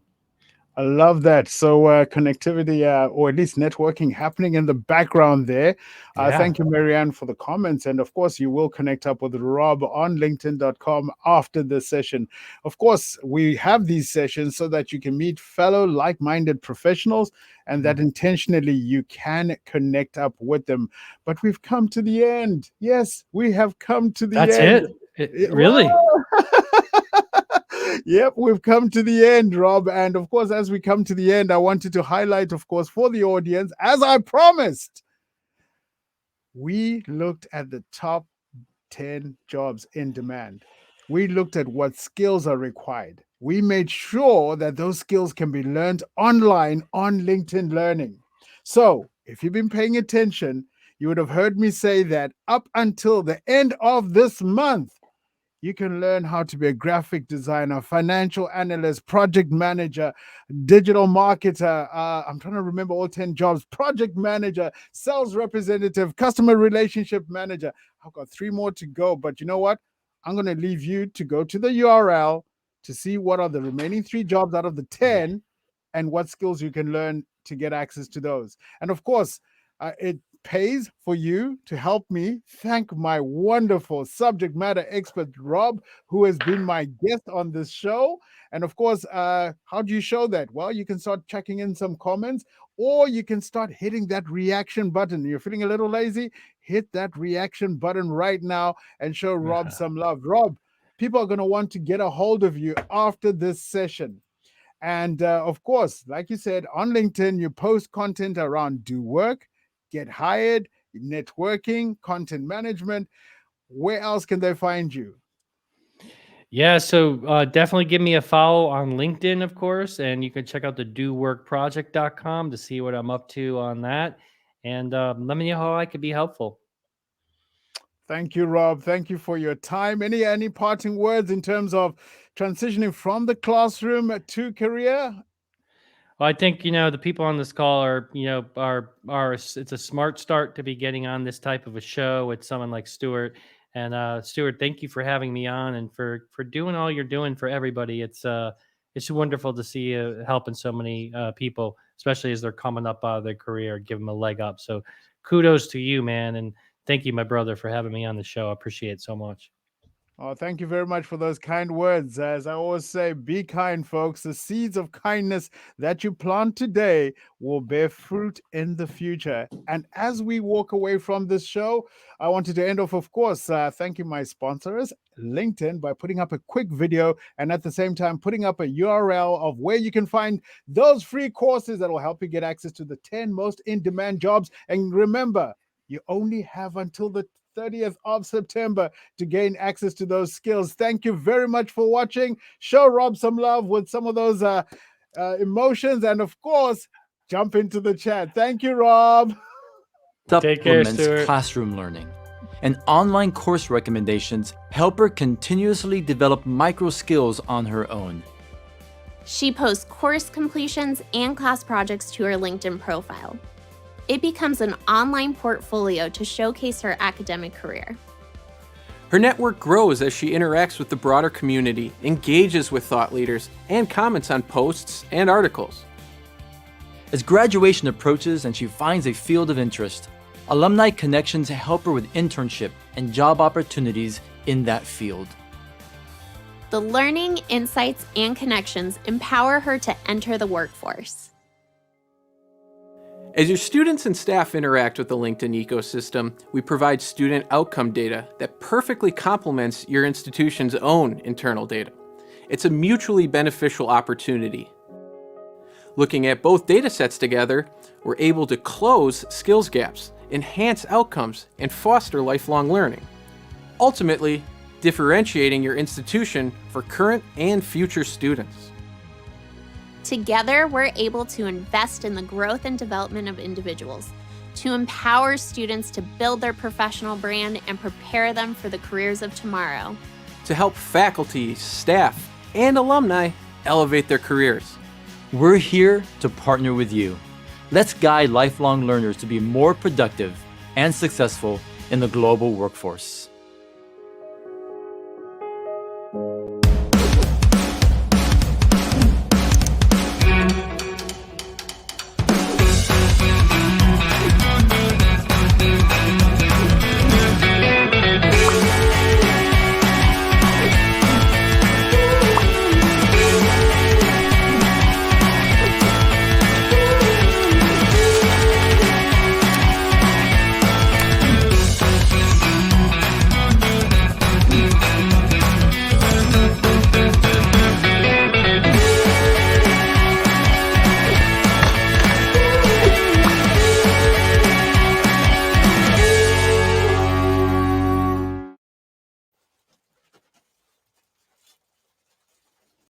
I love that. So connectivity, or at least networking, happening in the background there. Yeah. Thank you, Marianne, for the comments. And of course, you will connect up with Rob on LinkedIn.com after the session. Of course, we have these sessions so that you can meet fellow like-minded professionals and that intentionally you can connect up with them. But we've come to the end. Yes, we have come to the That's end. Really? Yep, we've come to the end, Rob. And of course, as we come to the end, I wanted to highlight, of course, for the audience, as I promised, we looked at the top 10 jobs in demand. We looked at what skills are required. We made sure that those skills can be learned online on LinkedIn Learning. So if you've been paying attention, you would have heard me say that up until the end of this month, you can learn how to be a graphic designer, financial analyst, project manager, digital marketer. I'm trying to remember all 10 jobs: project manager, sales representative, customer relationship manager. I've got 3 more to go, but you know what? I'm going to leave you to go to the URL to see what are the remaining 3 jobs out of the 10 and what skills you can learn to get access to those. And of course, pays for you to help me thank my wonderful subject matter expert, Rob, who has been my guest on this show. And of course, how do you show that? Well, you can start checking in some comments, or you can start hitting that reaction button. You're feeling a little lazy? Hit that reaction button right now and show Rob some love. Rob, people are going to want to get a hold of you after this session. And of course, like you said, on LinkedIn, you post content around do work, get hired, networking, content management. Where else can they find you? Yeah, so definitely give me a follow on LinkedIn, of course, and you can check out the doworkproject.com to see what I'm up to on that. And let me know how I could be helpful. Thank you, Rob. Thank you for your time. Any parting words in terms of transitioning from the classroom to career? Well, I think, the people on this call are it's a smart start to be getting on this type of a show with someone like Stuart. And Stuart, thank you for having me on and for doing all you're doing for everybody. It's wonderful to see you helping so many people, especially as they're coming up out of their career, give them a leg up. So kudos to you, man. And thank you, my brother, for having me on the show. I appreciate it so much. Oh, thank you very much for those kind words. As I always say, be kind, folks. The seeds of kindness that you plant today will bear fruit in the future. And as we walk away from this show, I wanted to end off, of course, thanking my sponsors, LinkedIn, by putting up a quick video and at the same time putting up a URL of where you can find those free courses that will help you get access to the 10 most in-demand jobs. And remember, you only have until the 30th of September to gain access to those skills. Thank you very much for watching. Show Rob some love with some of those emotions, and of course, jump into the chat. Thank you, Rob. Take care, Supplements Stuart. classroom learning. And online course recommendations help her continuously develop micro skills on her own. She posts course completions and class projects to her LinkedIn profile. It becomes an online portfolio to showcase her academic career. Her network grows as she interacts with the broader community, engages with thought leaders, and comments on posts and articles. As graduation approaches and she finds a field of interest, alumni connections help her with internship and job opportunities in that field. The learning, insights, and connections empower her to enter the workforce. As your students and staff interact with the LinkedIn ecosystem, we provide student outcome data that perfectly complements your institution's own internal data. It's a mutually beneficial opportunity. Looking at both data sets together, we're able to close skills gaps, enhance outcomes, and foster lifelong learning. Ultimately, differentiating your institution for current and future students. Together, we're able to invest in the growth and development of individuals, to empower students to build their professional brand and prepare them for the careers of tomorrow. To help faculty, staff, and alumni elevate their careers. We're here to partner with you. Let's guide lifelong learners to be more productive and successful in the global workforce.